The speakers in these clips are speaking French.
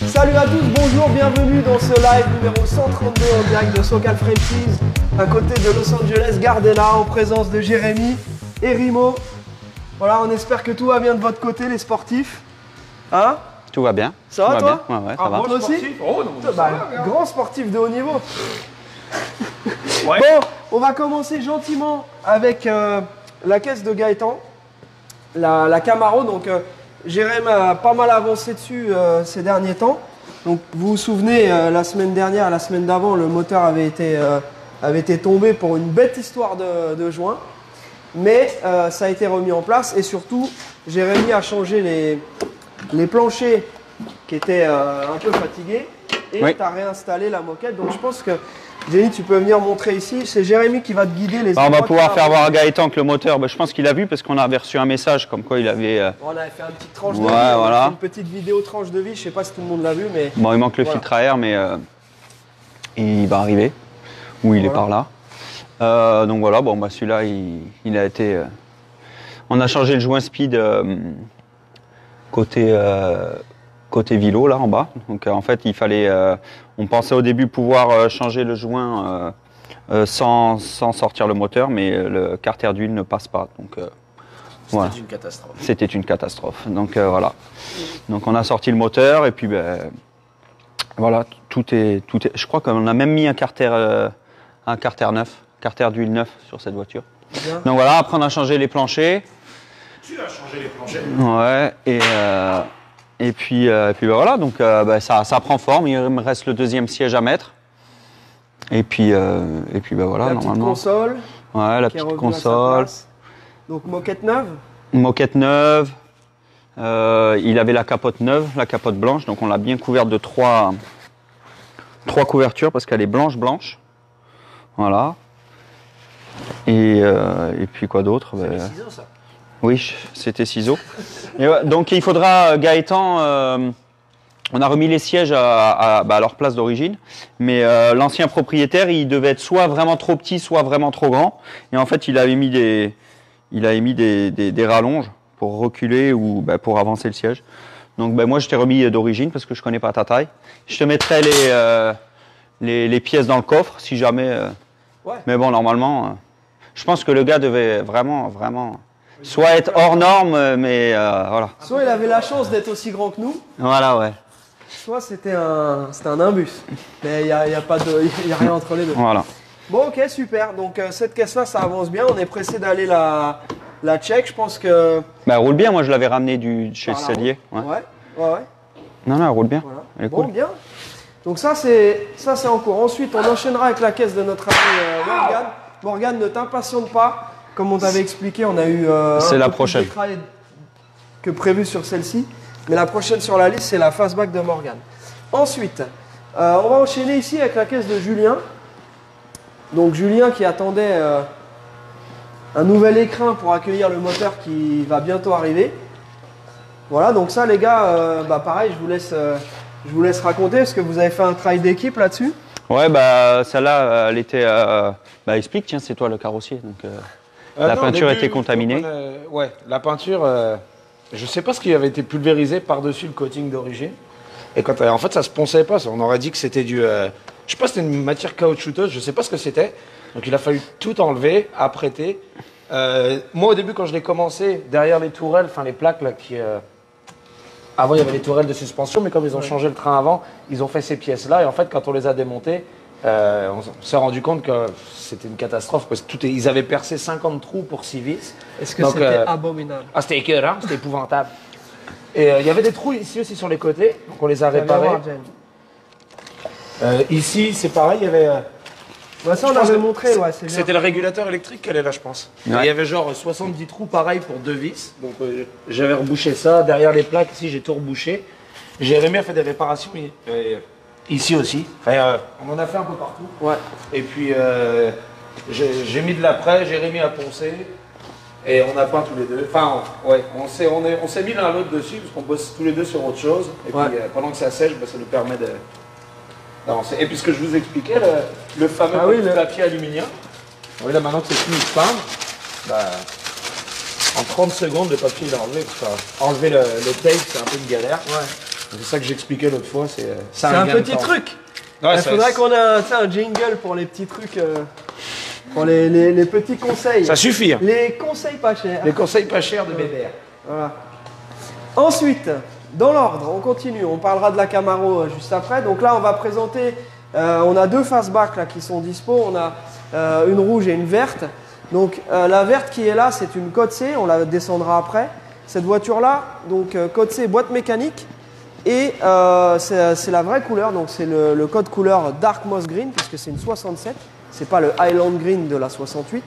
Salut à tous, bonjour, bienvenue dans ce live numéro 132 en direct de SoCal Franchise, à côté de Los Angeles Gardena, en présence de Jérémy et Rimo. Voilà, on espère que tout va bien de votre côté, les sportifs. Hein? Tout va bien. Ça va, toi? Ouais, ça va. Toi aussi? Oh, non, Bah, grand sportif de haut niveau. Ouais. Bon, on va commencer gentiment avec la caisse de Gaëtan, la Camaro. Donc, Jérémy a pas mal avancé dessus ces derniers temps. Donc, vous vous souvenez, la semaine dernière, la semaine d'avant, le moteur avait été tombé pour une bête histoire de joint. Mais ça a été remis en place et surtout, Jérémy a changé les planchers qui étaient un peu fatigués et Oui. tu as réinstallé la moquette. Donc, je pense que, Jérémy, tu peux venir montrer ici. C'est Jérémy qui va te guider les On va endroits pouvoir que faire t'as voir à Gaëtan que le moteur, je pense qu'il a vu parce qu'on avait reçu un message comme quoi il avait... On avait fait une petite tranche de Ouais, vie, on a voilà. fait une petite vidéo tranche de vie, je sais pas si tout le monde l'a vu, mais Bon, il manque le Voilà. filtre à air, mais il va arriver. Ou il est par là. Donc voilà, bon, celui-là, il a été... on a changé le joint speed côté vélo, là, en bas. Donc en fait, il fallait... on pensait au début pouvoir changer le joint sans sortir le moteur, mais le carter d'huile ne passe pas. Donc voilà. C'était une catastrophe. C'était une catastrophe. Donc voilà. Donc on a sorti le moteur et puis voilà, tout est. Je crois qu'on a même mis un carter neuf, carter d'huile neuf sur cette voiture. bien. Donc voilà, après on a changé les planchers. Tu as changé les planchers. Ouais. Et puis voilà, donc ça prend forme. Il me reste le deuxième siège à mettre. Et puis voilà, La petite normalement. console, Ouais, la qui est petite revenue à sa console. place. Donc moquette neuve. Moquette neuve, il avait la capote neuve, la capote blanche, donc on l'a bien couverte de trois couvertures parce qu'elle est blanche. Voilà. Et puis quoi d'autre? C'est les ciseaux, ça. Oui, c'était ciseaux. Et ouais, donc il faudra, Gaëtan, on a remis les sièges à leur place d'origine, mais l'ancien propriétaire, il devait être soit vraiment trop petit, soit vraiment trop grand. Et en fait, il avait mis des rallonges pour reculer ou pour avancer le siège. Donc moi, je t'ai remis d'origine parce que je connais pas ta taille. Je te mettrai les pièces dans le coffre si jamais. Ouais. Mais bon, normalement, je pense que le gars devait vraiment soit être hors norme, mais voilà. Soit il avait la chance d'être aussi grand que nous, Voilà, ouais. soit c'était un imbus. Mais il n'y a rien entre les deux. Voilà. Bon, ok, super. Donc cette caisse-là, ça avance bien. On est pressé d'aller la check. Je pense que... Elle roule bien, moi je l'avais ramené chez le par la cellier. route. Ouais. Ouais. Non, elle roule bien. Voilà. Elle est Bon, cool. bien. Donc ça c'est en cours. Ensuite, on enchaînera avec la caisse de notre ami Morgane. Morgane, ne t'impatiente pas. Comme on t'avait expliqué, on a eu C'est un la peu plus prochaine. de travail que prévu sur celle-ci. Mais la prochaine sur la liste, c'est la fastback de Morgane. Ensuite, on va enchaîner ici avec la caisse de Julien. Donc Julien qui attendait un nouvel écrin pour accueillir le moteur qui va bientôt arriver. Voilà, donc ça les gars, pareil, je vous laisse raconter parce que vous avez fait un travail d'équipe là-dessus. Ouais, celle-là, elle était. Explique, tiens, c'est toi le carrossier. Donc, la Non, peinture au début, était contaminée. Ouais, la peinture, je sais pas ce qui avait été pulvérisé par-dessus le coating d'origine. Et quand en fait, ça se ponçait pas. On aurait dit que c'était du. Je sais pas, c'était une matière caoutchouteuse, je sais pas ce que c'était. Donc il a fallu tout enlever, apprêter. Moi, au début, quand je l'ai commencé, derrière les tourelles, enfin les plaques là qui. Avant, il y avait les tourelles de suspension, mais comme ils ont changé le train avant, ils ont fait ces pièces-là. Et en fait, quand on les a démontées, on s'est rendu compte que c'était une catastrophe parce que ils avaient percé 50 trous pour 6 vis. Est-ce que c'était abominable? Ah, c'était écœurant, c'était épouvantable. Et il y avait des trous ici aussi sur les côtés, donc on les a réparés. Ici, c'est pareil, il y avait. Ça, on avait montré, ouais, c'est bien. C'était le régulateur électrique qu'elle est là, je pense. Ouais. Il y avait genre 70 trous, pareil, pour 2 vis. Donc j'avais rebouché ça. Derrière les plaques, ici, j'ai tout rebouché. Jérémy a fait des réparations ici aussi. Enfin, on en a fait un peu partout. Ouais. Et puis, j'ai mis de l'après, Jérémy a poncé. Et on a peint tous les deux. Enfin, ouais, on s'est mis l'un à l'autre dessus, parce qu'on bosse tous les deux sur autre chose. Et puis, pendant que ça sèche, ça nous permet de... d'avancer. Et puis ce que je vous expliquais, le fameux papier aluminium. Oui, là maintenant que c'est fini de peindre, en 30 secondes le papier il est enlevé. Enlever le tape, c'est un peu une galère. Ouais. C'est ça que j'expliquais l'autre fois. C'est un petit truc. Ouais, il faudrait qu'on ait un jingle pour les petits trucs, pour les petits conseils. Ça suffit. Hein. Les conseils pas chers. Les conseils pas chers de BBR. Voilà. Ensuite, dans l'ordre, on continue. On parlera de la Camaro juste après. Donc là, on va présenter. On a 2 fastback là qui sont dispo. On a une rouge et une verte. Donc la verte qui est là, c'est une Code C. On la descendra après. Cette voiture là, donc Code C, boîte mécanique. Et c'est la vraie couleur. Donc c'est le code couleur Dark Moss Green puisque c'est une 67. C'est pas le Highland Green de la 68.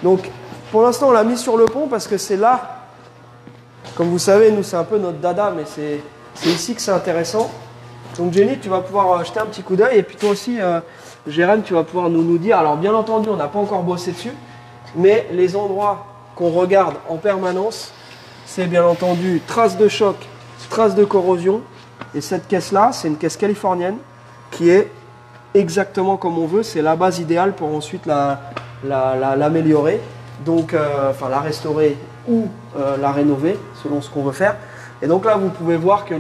Donc pour l'instant, on l'a mis sur le pont parce que c'est là. Comme vous savez, nous, c'est un peu notre dada, mais c'est ici que c'est intéressant. Donc, Jenny, tu vas pouvoir jeter un petit coup d'œil. Et puis, toi aussi, Jérém, tu vas pouvoir nous dire. Alors, bien entendu, on n'a pas encore bossé dessus. Mais les endroits qu'on regarde en permanence, c'est bien entendu traces de choc, traces de corrosion. Et cette caisse-là, c'est une caisse californienne qui est exactement comme on veut. C'est la base idéale pour ensuite l'améliorer. Donc, enfin, la restaurer ou la rénover selon ce qu'on veut faire. Et donc là, vous pouvez voir que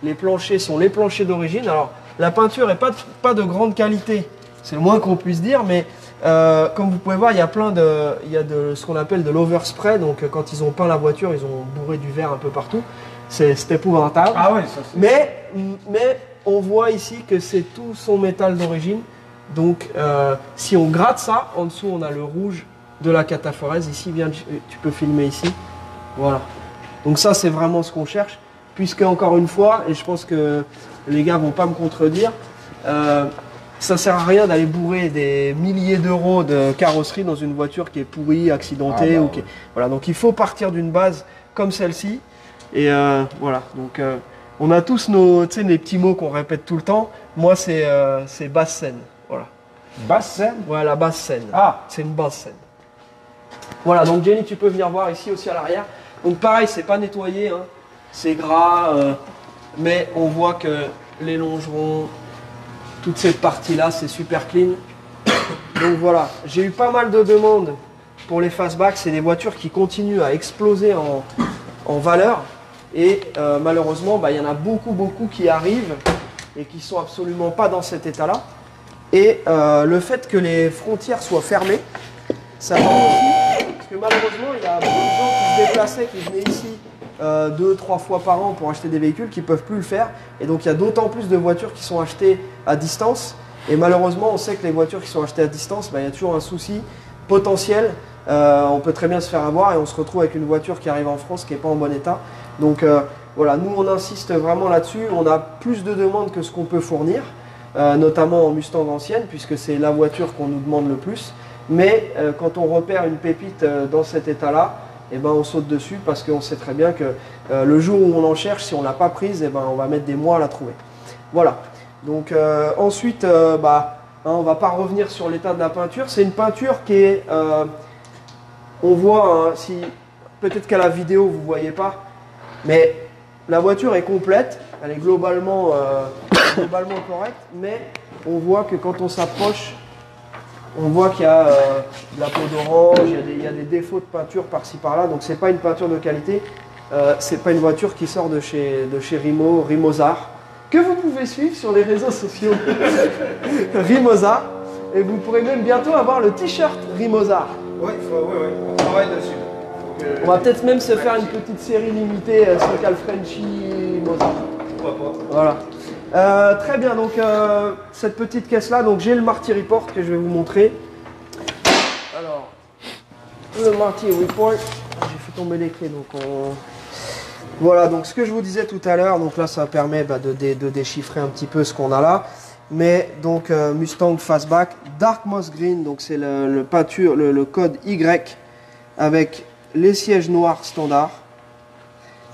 les planchers sont les planchers d'origine. Alors, la peinture n'est pas de grande qualité, c'est le moins qu'on puisse dire, mais comme vous pouvez voir, il y a ce qu'on appelle de l'overspray. Donc, quand ils ont peint la voiture, ils ont bourré du verre un peu partout. C'est épouvantable. Ah ouais, ça c'est... Mais on voit ici que c'est tout son métal d'origine. Donc, si on gratte ça, en dessous, on a le rouge de la cataphorèse. Ici, viens, tu peux filmer ici. Voilà. Donc ça, c'est vraiment ce qu'on cherche. Puisque, encore une fois, et je pense que les gars vont pas me contredire, ça sert à rien d'aller bourrer des milliers d'euros de carrosserie dans une voiture qui est pourrie, accidentée. Voilà. Donc il faut partir d'une base comme celle-ci. Et voilà. Donc on a tous les petits mots qu'on répète tout le temps. Moi, c'est basse scène. Voilà. Basse scène? Ouais, la basse scène. Ah, c'est une basse scène. Voilà, donc Jenny, tu peux venir voir ici aussi à l'arrière. Donc pareil, c'est pas nettoyé, hein. C'est gras, mais on voit que les longerons, toute cette partie-là, c'est super clean. Donc voilà, j'ai eu pas mal de demandes pour les fastback. C'est des voitures qui continuent à exploser en valeur. Et malheureusement, il y en a beaucoup qui arrivent et qui sont absolument pas dans cet état-là. Et le fait que les frontières soient fermées, ça va aussi, parce que malheureusement, il y a beaucoup de gens qui se déplaçaient, qui venaient ici 2-3 fois par an pour acheter des véhicules, qui ne peuvent plus le faire. Et donc, il y a d'autant plus de voitures qui sont achetées à distance. Et malheureusement, on sait que les voitures qui sont achetées à distance, il y a toujours un souci potentiel. On peut très bien se faire avoir et on se retrouve avec une voiture qui arrive en France qui n'est pas en bon état. Donc voilà, nous, on insiste vraiment là-dessus. On a plus de demandes que ce qu'on peut fournir, notamment en Mustang ancienne, puisque c'est la voiture qu'on nous demande le plus. Mais quand on repère une pépite dans cet état-là, on saute dessus parce qu'on sait très bien que le jour où on en cherche, si on ne l'a pas prise, on va mettre des mois à la trouver. Voilà. Donc ensuite, on ne va pas revenir sur l'état de la peinture. C'est une peinture qui est... on voit, si peut-être qu'à la vidéo, vous ne voyez pas, mais la voiture est complète. Elle est globalement correcte, mais on voit que quand on s'approche, on voit qu'il y a de la peau d'orange, il y a des défauts de peinture par-ci par-là, donc c'est pas une peinture de qualité, c'est pas une voiture qui sort de chez Rimozar, que vous pouvez suivre sur les réseaux sociaux. Rimozar, et vous pourrez même bientôt avoir le t-shirt Rimozar. Oui, on travaille dessus. On va peut-être même se faire une petite série limitée Socal Frenchy Mozart. Pourquoi pas. Voilà. Très bien, donc cette petite caisse là, donc j'ai le Marty Report que je vais vous montrer. Alors, le Marty Report, j'ai fait tomber les clés, donc voilà, donc ce que je vous disais tout à l'heure, donc là ça permet de déchiffrer un petit peu ce qu'on a là. Mais donc Mustang Fastback, Dark Moss Green, donc c'est le peinture, le code Y avec les sièges noirs standard.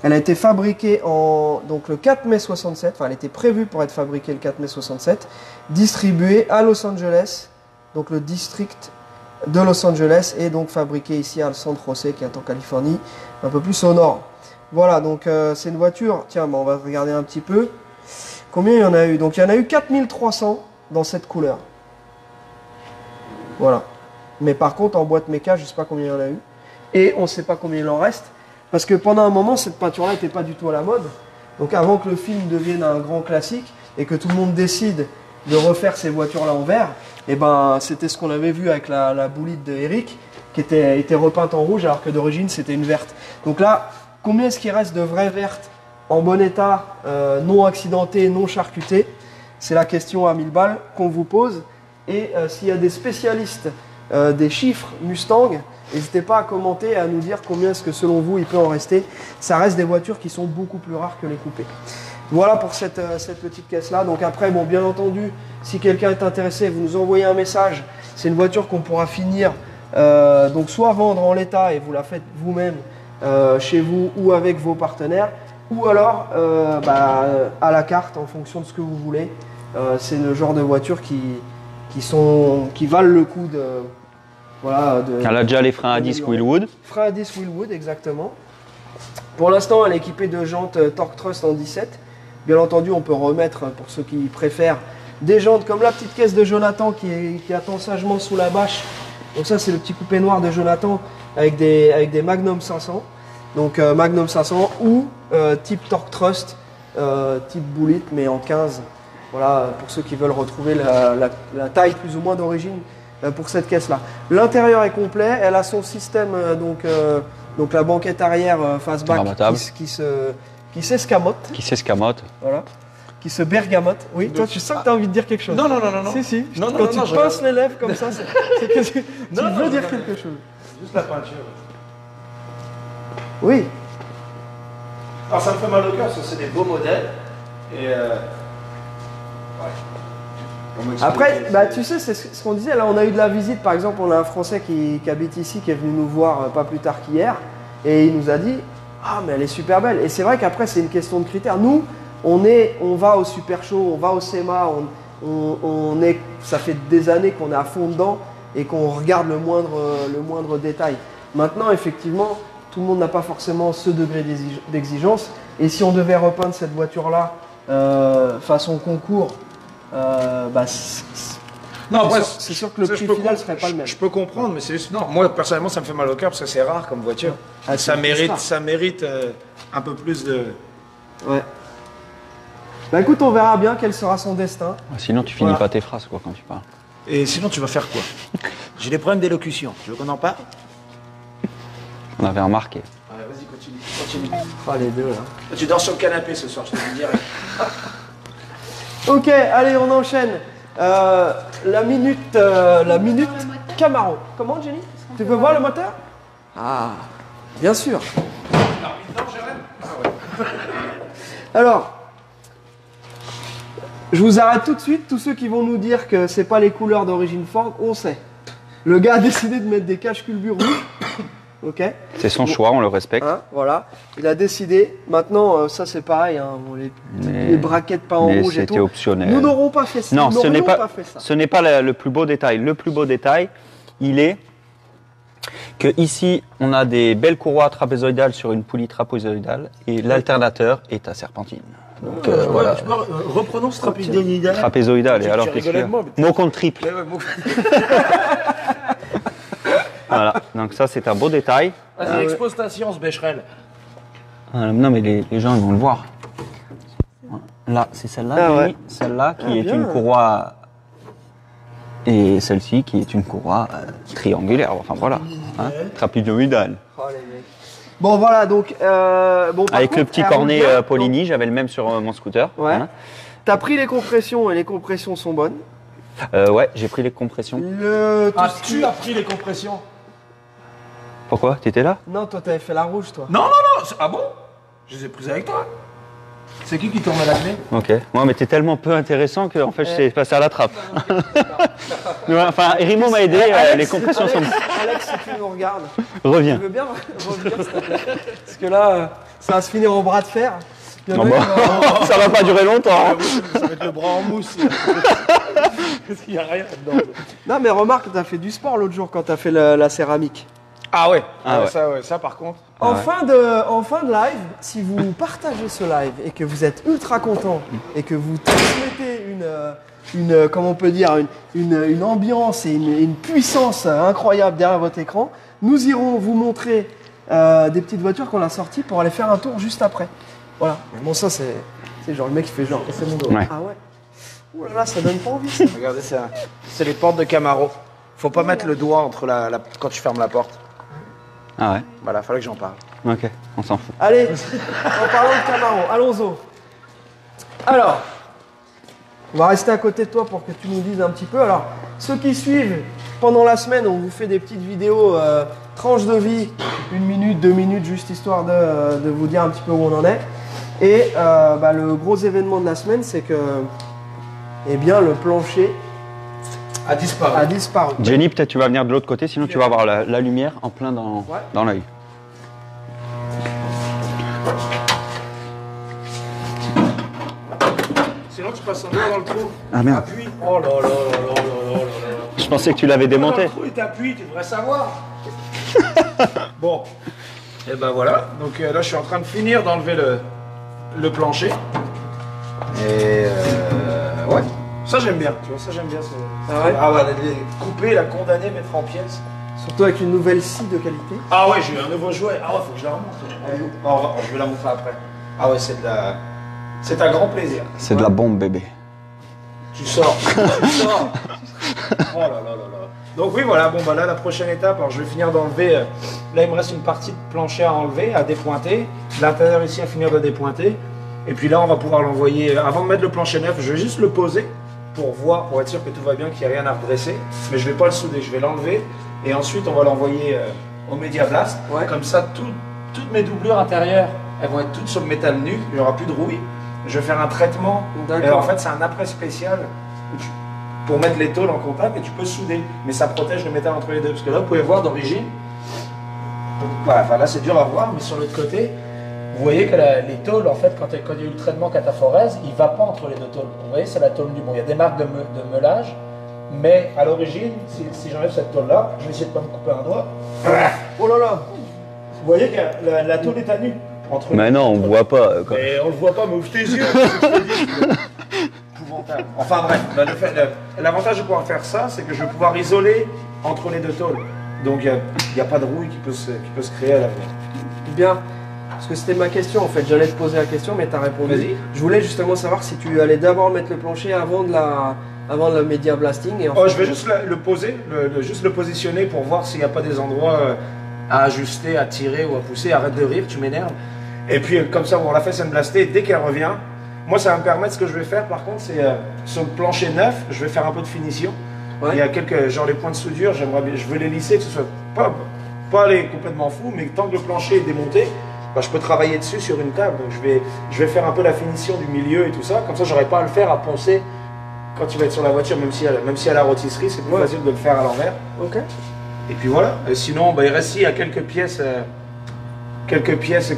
Elle a été fabriquée donc le 4 mai 67, enfin elle était prévue pour être fabriquée le 4 mai 67, distribuée à Los Angeles, donc le district de Los Angeles, et donc fabriquée ici à San José, qui est en Californie, un peu plus au nord. Voilà, donc c'est une voiture, tiens, on va regarder un petit peu. Combien il y en a eu? Donc il y en a eu 4300 dans cette couleur. Voilà. Mais par contre, en boîte méca, je ne sais pas combien il y en a eu. Et on ne sait pas combien il en reste. Parce que pendant un moment, cette peinture-là n'était pas du tout à la mode. Donc avant que le film devienne un grand classique et que tout le monde décide de refaire ces voitures-là en vert, et ben, c'était ce qu'on avait vu avec la boulite de Eric, qui était repeinte en rouge alors que d'origine c'était une verte. Donc là, combien est-ce qu'il reste de vraies vertes en bon état, non accidentées, non charcutées? C'est la question à 1000 balles qu'on vous pose. Et s'il y a des spécialistes des chiffres Mustang, n'hésitez pas à commenter et à nous dire combien est-ce que selon vous il peut en rester. Ça reste des voitures qui sont beaucoup plus rares que les coupés. Voilà pour cette petite caisse là. Donc après, bon, bien entendu, si quelqu'un est intéressé, vous nous envoyez un message. C'est une voiture qu'on pourra finir, donc soit vendre en l'état et vous la faites vous-même chez vous ou avec vos partenaires, ou alors à la carte en fonction de ce que vous voulez. C'est le genre de voiture qui valent le coup de... Voilà, elle a déjà les freins à disque Willwood. Freins à disque Willwood, exactement. Pour l'instant, elle est équipée de jantes Torque Trust en 17. Bien entendu, on peut remettre, pour ceux qui préfèrent, des jantes comme la petite caisse de Jonathan qui attend sagement sous la bâche. Donc ça, c'est le petit coupé noir de Jonathan avec des Magnum 500. Donc Magnum 500 ou type Torque Trust, type Bullet, mais en 15. Voilà, pour ceux qui veulent retrouver la taille plus ou moins d'origine pour cette caisse-là. L'intérieur est complet, elle a son système, donc la banquette arrière fastback qui s'escamote. Qui s'escamote. Voilà. Qui se bergamote. Oui, toi tu sens que tu as envie de dire quelque chose. Non. Si. Non, Quand tu je pinces les lèvres comme ça, c'est que tu veux dire quelque chose. Juste la peinture. Oui. Alors ça me fait mal au cœur parce que c'est des beaux modèles. Et Après, tu sais, c'est ce qu'on disait. Là, on a eu de la visite. Par exemple, on a un Français qui habite ici, qui est venu nous voir pas plus tard qu'hier. Et il nous a dit « Ah, mais elle est super belle ». Et c'est vrai qu'après, c'est une question de critères. Nous, on va au Super Show, on va au SEMA. Ça fait des années qu'on est à fond dedans et qu'on regarde le moindre détail. Maintenant, effectivement, tout le monde n'a pas forcément ce degré d'exigence. Et si on devait repeindre cette voiture-là façon concours, non, après, c'est sûr que le prix final serait pas le même. Je peux comprendre, mais c'est juste. Non, moi personnellement, ça me fait mal au cœur parce que c'est rare comme voiture. Ah, ça mérite un peu plus de. Ouais. Bah écoute, on verra bien quel sera son destin. Sinon, tu finis pas tes phrases quoi quand tu parles. Et sinon, tu vas faire quoi? J'ai des problèmes d'élocution. Tu veux qu'on en parle? On avait remarqué. Ouais, vas-y, continue. Ah, les deux là. Tu dors sur le canapé ce soir, je te le dirai. Ok, allez, on enchaîne. La minute Camaro. Comment, Jenny? Tu veux voir le moteur? Ah, bien sûr. Alors, je vous arrête tout de suite. Tous ceux qui vont nous dire que c'est pas les couleurs d'origine Ford, on sait. Le gars a décidé de mettre des cache-culbures rouges. Ok. C'est son choix, on le respecte. Hein, voilà, il a décidé. Maintenant, ça c'est pareil, hein, les braquettes pas en rouge et tout. C'était optionnel. Nous n'aurons pas fait ça. Non, ce n'est pas, ce n'est pas le plus beau détail. Le plus beau détail, il est que ici, on a des belles courroies trapézoïdales sur une poulie trapézoïdale et l'alternateur est à serpentine. Donc voilà. Reprenons ce trapézoïdal. Trapézoïdale, et alors qu'est-ce qu'il y a? Mot contre triple. Voilà, donc ça c'est un beau détail. Vas-y, expose ta science, Becherel. Non mais les gens ils vont le voir. Là, c'est celle-là, celle-là qui est une courroie Et celle-ci qui est une courroie triangulaire, enfin voilà, hein, trapezoïdale. Oh, les mecs. Bon voilà, donc... bon, par Avec contre, le petit elle cornet roule bien. Polini, j'avais le même sur mon scooter. Ouais. Hein. T'as pris les compressions et les compressions sont bonnes. Ouais, j'ai pris les compressions. Ah, tu as pris les compressions? Pourquoi? T'étais là? Non, toi t'avais fait la rouge, toi. Non, non, non. Ah bon? Je les ai prises avec toi. C'est qui tournait la clé? Ok. Moi, mais t'es tellement peu intéressant que en fait, je t'ai passé à la trappe. Mais ouais, enfin, Rimo m'a aidé, les compressions sont... Alex, si tu nous regardes, Reviens. tu veux bien revenir, s'il te plaît? Parce que là, ça va se finir en bras de fer. Il y en a Non, qui bon, vont- ça va pas durer longtemps. hein. Ça va être le bras en mousse. Parce qu'il n'y a rien dedans. Non, mais remarque, t'as fait du sport l'autre jour quand t'as fait la céramique. Ah ouais. Ah ouais. Ça par contre. Ah ouais. En fin de live, si vous partagez ce live et que vous êtes ultra content et que vous transmettez comment on peut dire, une ambiance et une puissance incroyable derrière votre écran, nous irons vous montrer des petites voitures qu'on a sorties pour aller faire un tour juste après. Voilà. Mais bon, ça c'est genre le mec qui fait genre. C'est mon dos. Ouais. Ah ouais. Ouh là là, ça donne pas envie ça. Regardez ça. C'est les portes de Camaro. Faut pas mettre le doigt entre quand tu fermes la porte. Ah ouais. Voilà, fallait que j'en parle. Ok, on s'en fout. Allez, en parlant de Camaro, allons-y. Alors, on va rester à côté de toi pour que tu nous dises un petit peu. Alors, ceux qui suivent, pendant la semaine, on vous fait des petites vidéos tranches de vie, 1 minute, 2 minutes, juste histoire de vous dire un petit peu où on en est. Et le gros événement de la semaine, c'est que eh bien, le plancher A disparu. a disparu. Jenny, peut-être tu vas venir de l'autre côté, sinon tu vas avoir la lumière en plein Ouais. dans l'œil. Sinon tu passes un doigt dans le trou. Ah merde. Appuie. Oh là là là là là là là là. Je pensais que tu l'avais Dans démonté. le trou et t'appuies, tu devrais savoir. Bon. Et ben voilà. Donc là je suis en train de finir d'enlever le plancher. Et ouais. Ça j'aime bien. Tu vois, ça j'aime bien. Ah ouais. Ah ouais, les couper, la condamner, mettre en pièces. Surtout avec une nouvelle scie de qualité. Ah ouais, j'ai eu un nouveau jouet. Ah ouais, faut que je la remonte. Je vais la montrer après. Ah ouais, c'est un grand plaisir. C'est de la bombe, bébé. Tu sors. Tu sors. Oh là là là là. Donc oui, voilà, bon bah là, la prochaine étape, alors je vais finir d'enlever, là il me reste une partie de plancher à enlever, à dépointer, l'intérieur ici à finir de dépointer, et puis là on va pouvoir l'envoyer, avant de mettre le plancher neuf, je vais juste le poser pour voir, pour être sûr que tout va bien, qu'il n'y a rien à redresser, mais je vais pas le souder, je vais l'enlever, et ensuite on va l'envoyer au Media Blast, Ouais. comme ça toutes mes doublures intérieures, elles vont être toutes sur le métal nu, il n'y aura plus de rouille, je vais faire un traitement, et en fait c'est un après spécial, pour mettre les tôles en contact et tu peux souder, mais ça protège le métal entre les deux. Parce que là, vous pouvez voir d'origine, voilà, enfin, là c'est dur à voir, mais sur l'autre côté, vous voyez que les tôles, en fait, quand il y a eu le traitement cataphorèse, il ne va pas entre les deux tôles. Vous voyez, c'est la tôle du bon. Il y a des marques de meulage, mais à l'origine, si j'enlève cette tôle-là, je vais essayer de ne pas me couper un doigt. Oh là là. Vous voyez que la tôle est à nu. Entre Mais non, on voit pas. Quoi. Mais on le voit pas, mais ouvre tes yeux. Épouvantable. Enfin bref, l'avantage de pouvoir faire ça, c'est que je vais pouvoir isoler entre les deux tôles. Donc il n'y a pas de rouille qui peut se créer à l'avenir. Bien. Parce que c'était ma question en fait. J'allais te poser la question, mais tu as répondu. Vas-y. Je voulais justement savoir si tu allais d'abord mettre le plancher avant le Media Blasting. Et Oh, je vais juste le poser, juste le positionner pour voir s'il n'y a pas des endroits à ajuster, à tirer ou à pousser. Arrête de rire, tu m'énerves. Et puis comme ça, on l'a fait sandblaster. Dès qu'elle revient, moi ça va me permettre, ce que je vais faire par contre, c'est sur le plancher neuf, je vais faire un peu de finition. Ouais. Il y a quelques, genre les points de soudure, je veux les lisser, que ce soit pas aller complètement fou, mais tant que le plancher est démonté, bah, je peux travailler dessus sur une table. Donc je vais faire un peu la finition du milieu et tout ça. Comme ça, j'aurai pas à le faire à poncer quand tu vas être sur la voiture, même si à la rôtisserie, c'est plus facile de le faire à l'envers. Ok. Et puis voilà. Et sinon, bah, il reste ici, il y a quelques pièces.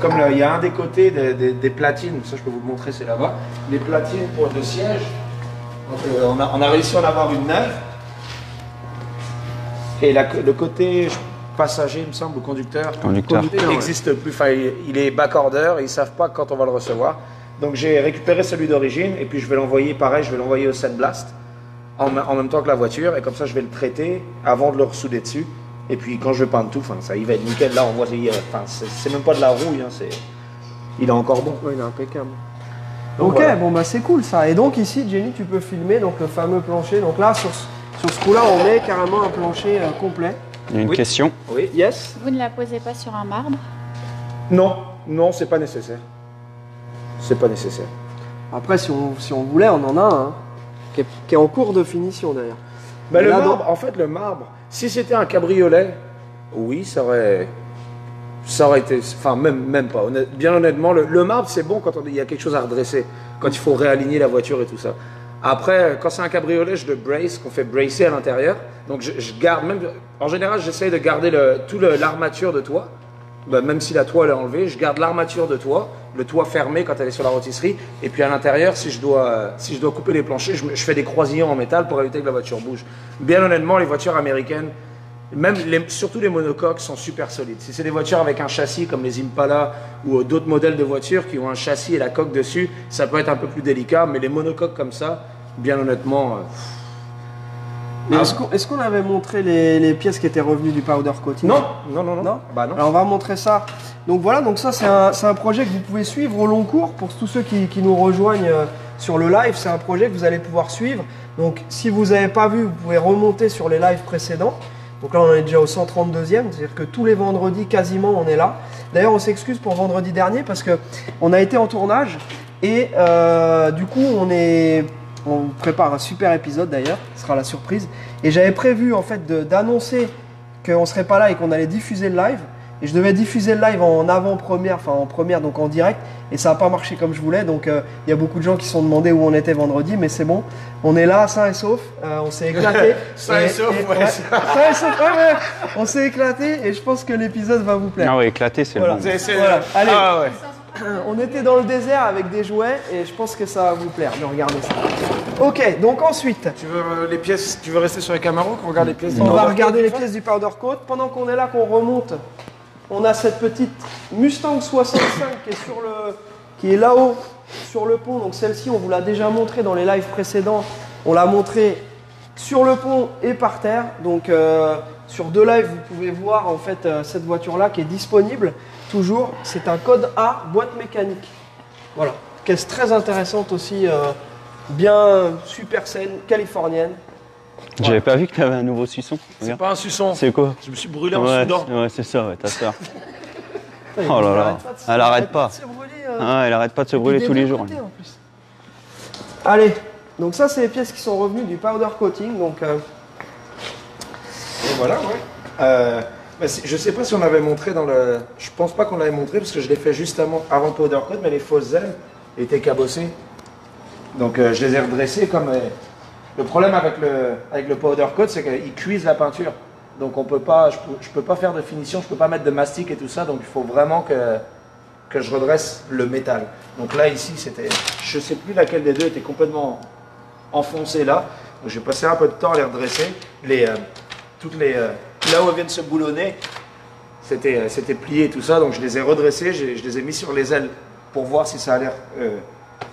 Comme là, il y a un des côtés des platines, ça je peux vous le montrer, c'est là-bas. Les platines pour le siège. Donc, on a réussi à en avoir une neuve. Et le côté passager, il me semble, ou conducteur, n'existe plus. Enfin, il est backorder et ils ne savent pas quand on va le recevoir. Donc j'ai récupéré celui d'origine et puis je vais l'envoyer, pareil, je vais l'envoyer au Sandblast en même temps que la voiture. Et comme ça, je vais le traiter avant de le ressouder dessus. Et puis quand je vais peindre tout, ça il va être nickel. Là, on voit, c'est même pas de la rouille, hein, il est encore bon. Ouais, il est impeccable. Donc, ok, voilà. bon bah c'est cool ça. Et donc ici, Jenny, tu peux filmer donc le fameux plancher. Donc là, Sur ce coup-là, on met carrément un plancher complet. Il y a une Oui. question. Oui. Yes. Vous ne la posez pas sur un marbre? Non, non, c'est pas nécessaire. C'est pas nécessaire. Après, si on voulait, on en a un, hein, qui est en cours de finition d'ailleurs. Mais le Là, marbre, en fait, le marbre, si c'était un cabriolet, oui, ça aurait été, enfin, même pas. Bien honnêtement, le marbre, c'est bon quand il y a quelque chose à redresser, quand il faut réaligner la voiture et tout ça. Après, quand c'est un cabriolet, je le brace, qu'on fait bracer à l'intérieur. Donc, je garde, même, en général, j'essaye de garder l'armature de toit. Ben, même si la toile est enlevée, je garde l'armature de toit, le toit fermé quand elle est sur la rôtisserie. Et puis à l'intérieur, si je dois couper les planchers, je fais des croisillons en métal pour éviter que la voiture bouge. Bien honnêtement, les voitures américaines, surtout les monocoques, sont super solides. Si c'est des voitures avec un châssis comme les Impala ou d'autres modèles de voitures qui ont un châssis et la coque dessus, ça peut être un peu plus délicat. Mais les monocoques comme ça, bien honnêtement... Mais est-ce qu'on avait montré les pièces qui étaient revenues du powder coating? Non. Bah non. Alors on va montrer ça. Donc voilà, donc ça c'est un projet que vous pouvez suivre au long cours pour tous ceux qui nous rejoignent sur le live. C'est un projet que vous allez pouvoir suivre. Donc si vous n'avez pas vu, vous pouvez remonter sur les lives précédents. Donc là on est déjà au 132e, c'est-à-dire que tous les vendredis quasiment on est là. D'ailleurs on s'excuse pour vendredi dernier parce qu'on a été en tournage et du coup on prépare un super épisode d'ailleurs, ce sera la surprise. Et j'avais prévu en fait d'annoncer qu'on ne serait pas là et qu'on allait diffuser le live. Et je devais diffuser le live en avant-première, enfin en première, donc en direct. Et ça n'a pas marché comme je voulais. Donc il y a beaucoup de gens qui se sont demandé où on était vendredi. Mais c'est bon, on est là, sain et sauf. On s'est éclaté. Sain et sauf, ouais. Sain et sauf, ouais. On s'est éclaté et je pense que l'épisode va vous plaire. Ah oui, éclaté, c'est Voilà. bon. Voilà. Allez. Ah ouais. On était dans le désert avec des jouets et je pense que ça va vous plaire de regarder ça. Ok, donc ensuite, Tu veux rester sur les Camaro qu'on regarde les pièces on va regarder les pièces du powder coat. Pendant qu'on est là, qu'on remonte, on a cette petite Mustang 65 qui est là-haut sur le pont. Donc celle-ci, on vous l'a déjà montré dans les lives précédents. On l'a montré sur le pont et par terre. Donc sur 2 lives, vous pouvez voir en fait cette voiture-là qui est disponible. Toujours, c'est un code A, boîte mécanique. Voilà, caisse très intéressante aussi, bien super saine, californienne. J'avais pas vu que tu avais un nouveau suçon. C'est Regarde. pas un suçon. C'est quoi? Je me suis brûlé en Ouais, Soudan. ouais, c'est ça, ouais, ta soeur. Putain, Oh là là, elle arrête pas. de se brûler, Ah, elle arrête pas de se brûler tous les jours. en plus. Allez, donc ça c'est les pièces qui sont revenues du powder coating. Donc, Et voilà, ouais. Je sais pas si on avait montré dans le... Je pense pas qu'on l'avait montré parce que je l'ai fait juste avant le powder coat, mais les fausses ailes étaient cabossées. Donc je les ai redressées comme... Le problème avec le powder coat, c'est qu'il cuise la peinture. Donc on peut pas, je peux pas faire de finition, je peux pas mettre de mastic et tout ça, donc il faut vraiment que je redresse le métal. Donc là ici c'était, je sais plus laquelle des deux était complètement enfoncée là. Donc j'ai passé un peu de temps à les redresser. Là où elles viennent se boulonner, c'était plié et tout ça, donc je les ai redressées, je les ai mis sur les ailes pour voir si ça a l'air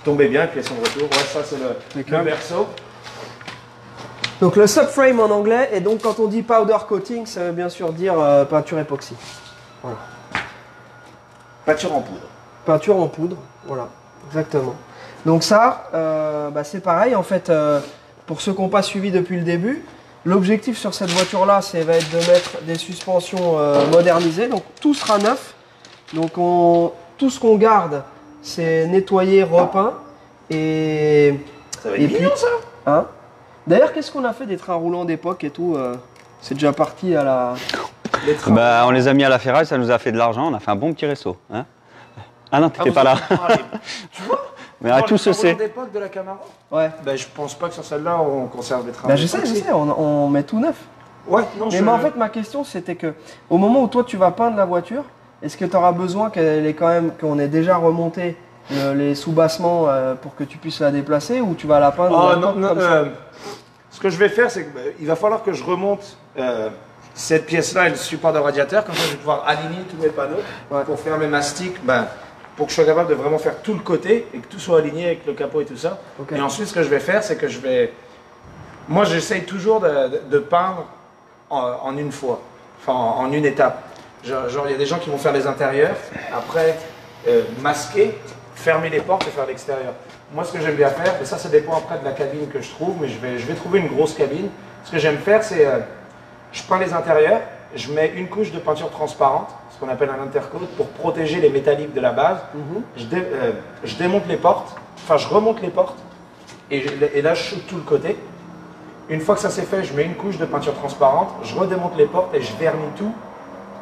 tomber bien, puis elles sont de retour. Ouais, ça c'est le berceau. donc le subframe en anglais, et donc quand on dit powder coating, ça veut bien sûr dire peinture époxy. Voilà. Peinture en poudre. Peinture en poudre, voilà, exactement. Donc ça, c'est pareil en fait, pour ceux qui n'ont pas suivi depuis le début, l'objectif sur cette voiture-là, va être de mettre des suspensions modernisées, donc tout sera neuf. Donc tout ce qu'on garde, c'est nettoyé, repeint, et... Ça va être mignon ça. Hein, d'ailleurs, qu'est-ce qu'on a fait des trains roulants d'époque et tout c'est déjà parti à la... Les trains. Bah, on les a mis à la ferraille, ça nous a fait de l'argent, on a fait un bon petit resto. Hein, ah non, t'étais pas là. Tu vois? Mais à tout se sait. d'époque de la Camaro. Ouais. Ben, je pense pas que sur celle-là on conserve des trains. Bah, je sais, on met tout neuf. Ouais, non, Mais en fait, ma question, c'était que au moment où toi, tu vas peindre la voiture, est-ce que tu auras besoin qu'on ait déjà remonté les sous-bassements pour que tu puisses la déplacer, ou tu vas la peindre comme ça? Ce que je vais faire, c'est qu'il va falloir que je remonte cette pièce-là et le support de radiateur. Comme ça, je vais pouvoir aligner tous mes panneaux pour faire mes mastiques, pour que je sois capable de vraiment faire tout le côté et que tout soit aligné avec le capot et tout ça. Okay. Et ensuite, ce que je vais faire, c'est que moi, j'essaye toujours de peindre en une fois, enfin en une étape. Genre, il y a des gens qui vont faire les intérieurs, après masquer, fermer les portes et faire l'extérieur. Moi, ce que j'aime bien faire, et ça dépend après de la cabine que je trouve, mais je vais trouver une grosse cabine Ce que j'aime faire, c'est je peins les intérieurs, je mets une couche de peinture transparente, ce qu'on appelle un intercoat, pour protéger les métalliques de la base. Je démonte les portes, enfin je remonte les portes, et là je shoot tout le côté. Une fois que ça c'est fait, je mets une couche de peinture transparente, je redémonte les portes et je vernis tout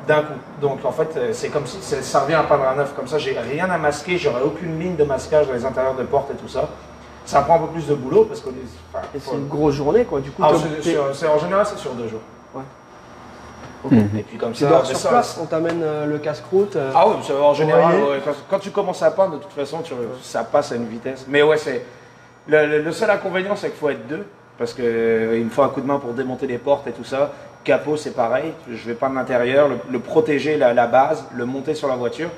d'un coup. Donc en fait, c'est comme si ça revient à peindre à neuf. Comme ça, j'ai rien à masquer, j'aurai aucune ligne de masquage dans les intérieurs de portes et tout ça. Ça prend un peu plus de boulot parce que c'est une grosse journée quoi. Du coup, en général, c'est sur 2 jours. Ouais. Et puis comme tu dors sur place, on t'amène le casse-croûte. Ah oui, en général, quand tu commences à peindre, de toute façon, ça passe à une vitesse. Mais ouais, le seul inconvénient, c'est qu'il faut être 2. Parce qu'il me faut un coup de main pour démonter les portes et tout ça. Capot, c'est pareil. Je vais peindre l'intérieur, le protéger, la base, le monter sur la voiture.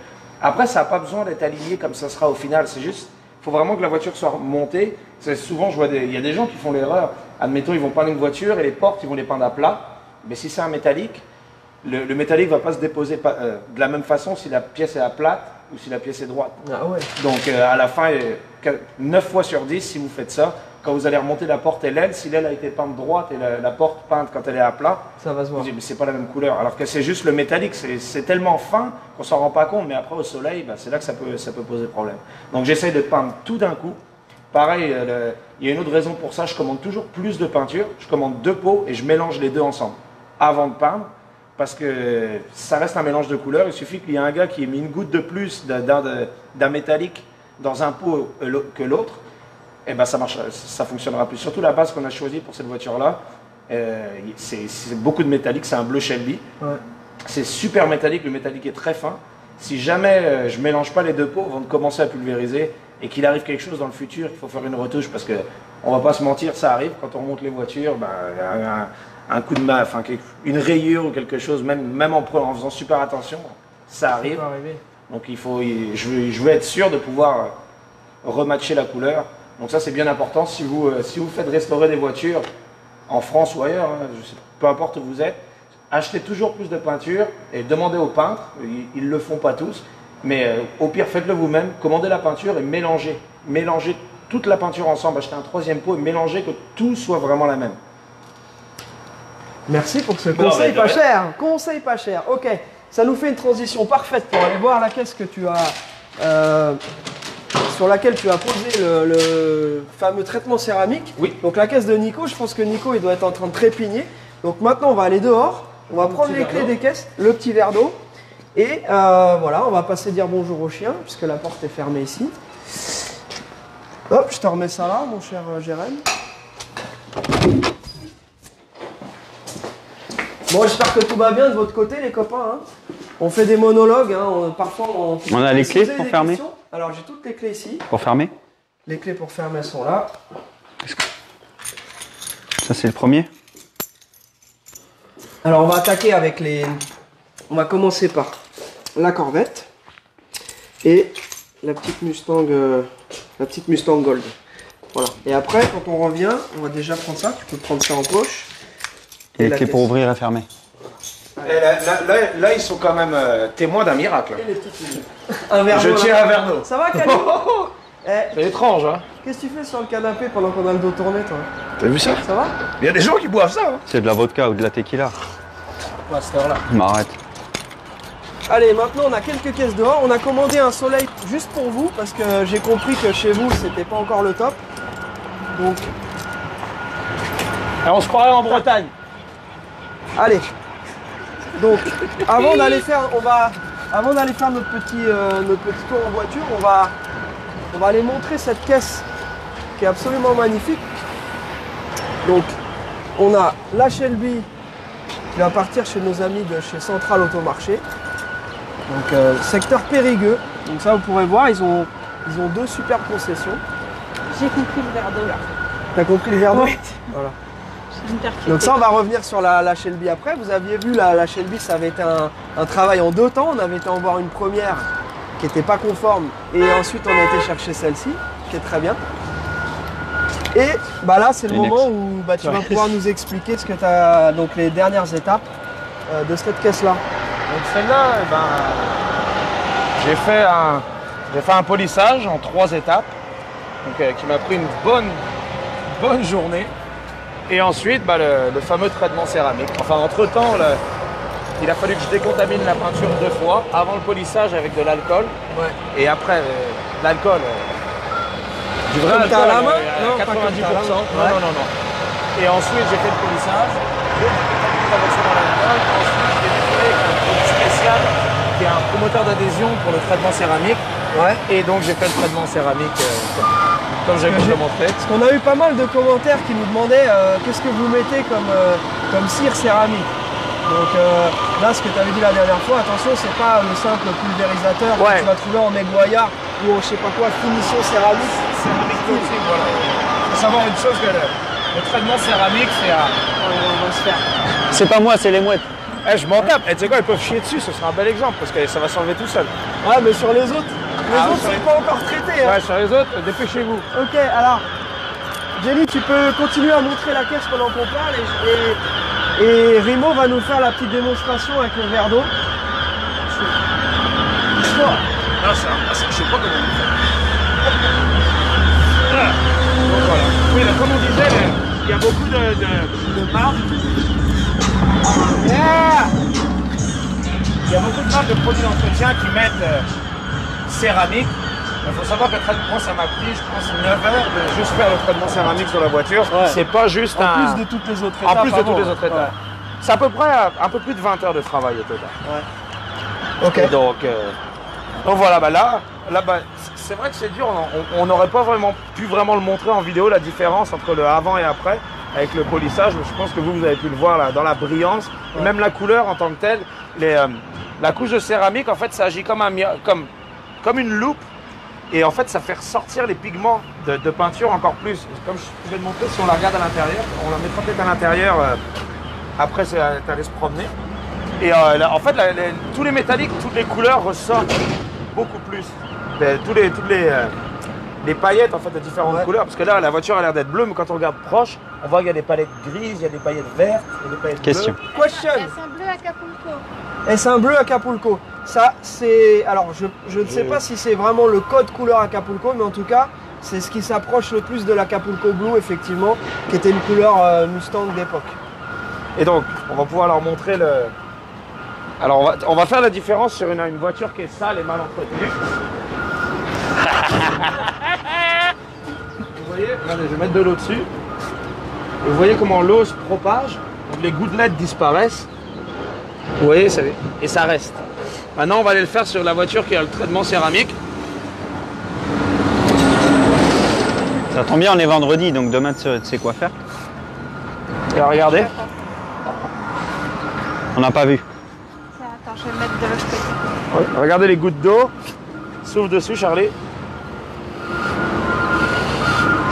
Après, ça n'a pas besoin d'être aligné comme ça sera au final. C'est juste, il faut vraiment que la voiture soit montée. Souvent, je vois il y a des gens qui font l'erreur. Admettons, ils vont peindre une voiture et les portes, ils vont les peindre à plat. Mais si c'est un métallique, le métallique ne va pas se déposer de la même façon si la pièce est à plate ou si la pièce est droite. Ah ouais. Donc à la fin, 9 fois sur 10, si vous faites ça, quand vous allez remonter la porte et l'aile, si l'aile a été peinte droite et la porte peinte quand elle est à plat, ça va se voir. Vous dites, mais c'est pas la même couleur. Alors que c'est juste le métallique, c'est tellement fin qu'on s'en rend pas compte, mais après au soleil, c'est là que ça peut poser problème. Donc j'essaye de peindre tout d'un coup. Pareil, il y a une autre raison pour ça, je commande toujours plus de peinture. Je commande 2 pots et je mélange les 2 ensemble avant de peindre. Parce que ça reste un mélange de couleurs. Il suffit qu'il y ait un gars qui ait mis une goutte de plus d'un métallique dans un pot que l'autre, et ben ça fonctionnera plus. Surtout la base qu'on a choisie pour cette voiture-là, c'est beaucoup de métallique, c'est un bleu Shelby. Ouais. C'est super métallique, le métallique est très fin. Si jamais je ne mélange pas les 2 pots avant de commencer à pulvériser et qu'il arrive quelque chose dans le futur, il faut faire une retouche parce qu'on ne va pas se mentir, ça arrive. Quand on remonte les voitures, un coup de main, enfin une rayure ou quelque chose, même en faisant super attention, ça arrive. Donc je veux être sûr de pouvoir rematcher la couleur. Donc ça c'est bien important. Si vous faites restaurer des voitures en France ou ailleurs, peu importe où vous êtes, achetez toujours plus de peinture et demandez aux peintres, ils ne le font pas tous, mais au pire faites-le vous-même, commandez la peinture et mélangez toute la peinture ensemble, achetez un 3e pot et mélangez que tout soit vraiment la même. Merci pour ce conseil pas cher. Conseil pas cher. Ok, ça nous fait une transition parfaite pour aller voir la caisse que tu as, sur laquelle tu as posé le fameux traitement céramique. Oui. Donc la caisse de Nico, je pense que Nico il doit être en train de trépigner. Donc maintenant on va aller dehors, on va prendre les clés des caisses, le petit verre d'eau. Et voilà, on va passer dire bonjour au chien, puisque la porte est fermée ici. Hop, je te remets ça là, mon cher Jérém. Bon, j'espère que tout va bien de votre côté, les copains. Hein. On fait des monologues, hein. Parfois on a les clés pour fermer. Alors j'ai toutes les clés ici. Pour fermer. Les clés pour fermer sont là. Ça c'est le premier. Alors on va attaquer avec les... On va commencer par la Corvette et la petite Mustang Gold. Voilà. Et après, quand on revient, on va déjà prendre ça. Tu peux prendre ça en poche. Et les clés pour ouvrir et fermer. Et là, ils sont quand même témoins d'un miracle. Et les petites un verre d'eau. Je tiens un verre d'eau. Ça va, Cali? C'est étrange, hein. Qu'est-ce que tu fais sur le canapé pendant qu'on a le dos tourné, toi? T'as vu ça? Ça va? Il y a des gens qui boivent ça. Hein. C'est de la vodka ou de la tequila. À cette heure-là. M'arrête. Allez, maintenant on a quelques caisses dehors. On a commandé un soleil juste pour vous parce que j'ai compris que chez vous c'était pas encore le top. Donc. Et on se croirait en Bretagne. Allez. Donc, avant d'aller faire notre petit tour en voiture, on va aller montrer cette caisse qui est absolument magnifique. Donc, on a la Shelby qui va partir chez nos amis de chez Central Automarché. Donc, secteur Périgueux. Donc ça, vous pourrez voir, ils ont 2 superbes concessions. J'ai compris le verre d'eau là. T'as compris le verre d'eau? Oui. Voilà. Donc ça, on va revenir sur la Shelby après. Vous aviez vu, la Shelby, ça avait été un travail en 2 temps. On avait été en voir une première qui n'était pas conforme et ensuite on a été chercher celle-ci, qui est très bien. Et bah là, c'est le moment où tu vas pouvoir nous expliquer ce que tu as, donc les dernières étapes de cette caisse-là. Donc celle-là, j'ai fait un polissage en 3 étapes, donc, qui m'a pris une bonne journée. Et ensuite, bah, le fameux traitement céramique. Enfin, entre-temps, il a fallu que je décontamine la peinture 2 fois, avant le polissage avec de l'alcool. Ouais. Et après, l'alcool, du vrai Comme alcool, t'as à la main? à Non, pas 90%. comme t'as à la main. Non, non, non, non. Et ensuite, j'ai fait le polissage. J'ai décontaminé la voiture dans l'alcool. Ensuite, je l'ai nettoyé avec un produit spécial qui est un promoteur d'adhésion pour le traitement céramique. Ouais. Et donc, j'ai fait le traitement céramique comme j'ai pu le montrer. Parce qu'on a eu pas mal de commentaires qui nous demandaient qu'est-ce que vous mettez comme cire céramique. Donc là, ce que tu avais dit la dernière fois, attention, c'est pas le simple pulvérisateur que tu vas trouver en mégoyard ou en je sais pas quoi, finition céramique. Céramique aussi, voilà. Il faut savoir une chose, que le traitement céramique, c'est à... On va se faire. C'est pas moi, c'est les mouettes. Eh, je m'en tape. Eh, tu sais quoi, ils peuvent chier dessus, ce sera un bel exemple, parce que ça va s'enlever tout seul. Ouais, mais sur les autres, sur c'est pas encore traité. Hein. Ouais, sur les autres, dépêchez-vous. Ok, alors, Jenny, tu peux continuer à montrer la caisse pendant qu'on parle et Rimo va nous faire la petite démonstration avec le verre d'eau. Non, je sais pas comment on fait. Donc voilà. Oui, là, comme on disait, il y a beaucoup de marques. Il y a beaucoup de marques de produits d'entretien qui mettent céramique. Il faut savoir que le traitement, ça m'a pris, je pense, 9 heures de juste faire le traitement céramique sur la voiture. Ouais. C'est pas juste En plus de toutes les autres étapes. En plus de avant. toutes les autres étapes. Ouais. C'est à peu près un peu plus de 20 heures de travail au total. Ouais. Ok. Et donc voilà, bah là bah, c'est vrai que c'est dur, on n'aurait pas pu vraiment le montrer en vidéo, la différence entre le avant et après, avec le polissage. Je pense que vous avez pu le voir là, dans la brillance, et même la couleur en tant que telle. La couche de céramique, en fait, ça agit comme une loupe, et en fait, ça fait ressortir les pigments de peinture encore plus. Comme je vais te montrer, si on la regarde à l'intérieur, on la mettra peut-être à l'intérieur, après, c'est allé se promener. Et en fait, tous les métalliques, toutes les couleurs ressortent beaucoup plus. Toutes les paillettes en fait, de différentes couleurs. Parce que là, la voiture a l'air d'être bleue, mais quand on regarde proche, on voit qu'il y a des palettes grises, il y a des paillettes vertes, il y a des paillettes Question. bleues. Question. C'est un bleu Acapulco. Et c'est un bleu Acapulco. Ça, c'est. Alors, je ne sais pas si c'est vraiment le code couleur Acapulco, mais en tout cas, c'est ce qui s'approche le plus de l'Acapulco Blue, effectivement, qui était une couleur Mustang d'époque. Et donc, on va pouvoir leur montrer le... Alors, on va faire la différence sur une voiture qui est sale et mal entretenue. Vous voyez, regardez, je vais mettre de l'eau dessus. Et vous voyez comment l'eau se propage, donc les gouttelettes disparaissent. Vous voyez, et ça reste. Maintenant, on va aller le faire sur la voiture qui a le traitement céramique. Ça tombe bien, on est vendredi, donc demain tu sais quoi faire. Et alors, regardez. On n'a pas vu. Attends, je vais me mettre de l'autre côté. Ouais, regardez les gouttes d'eau. Souffle dessus, Charlie.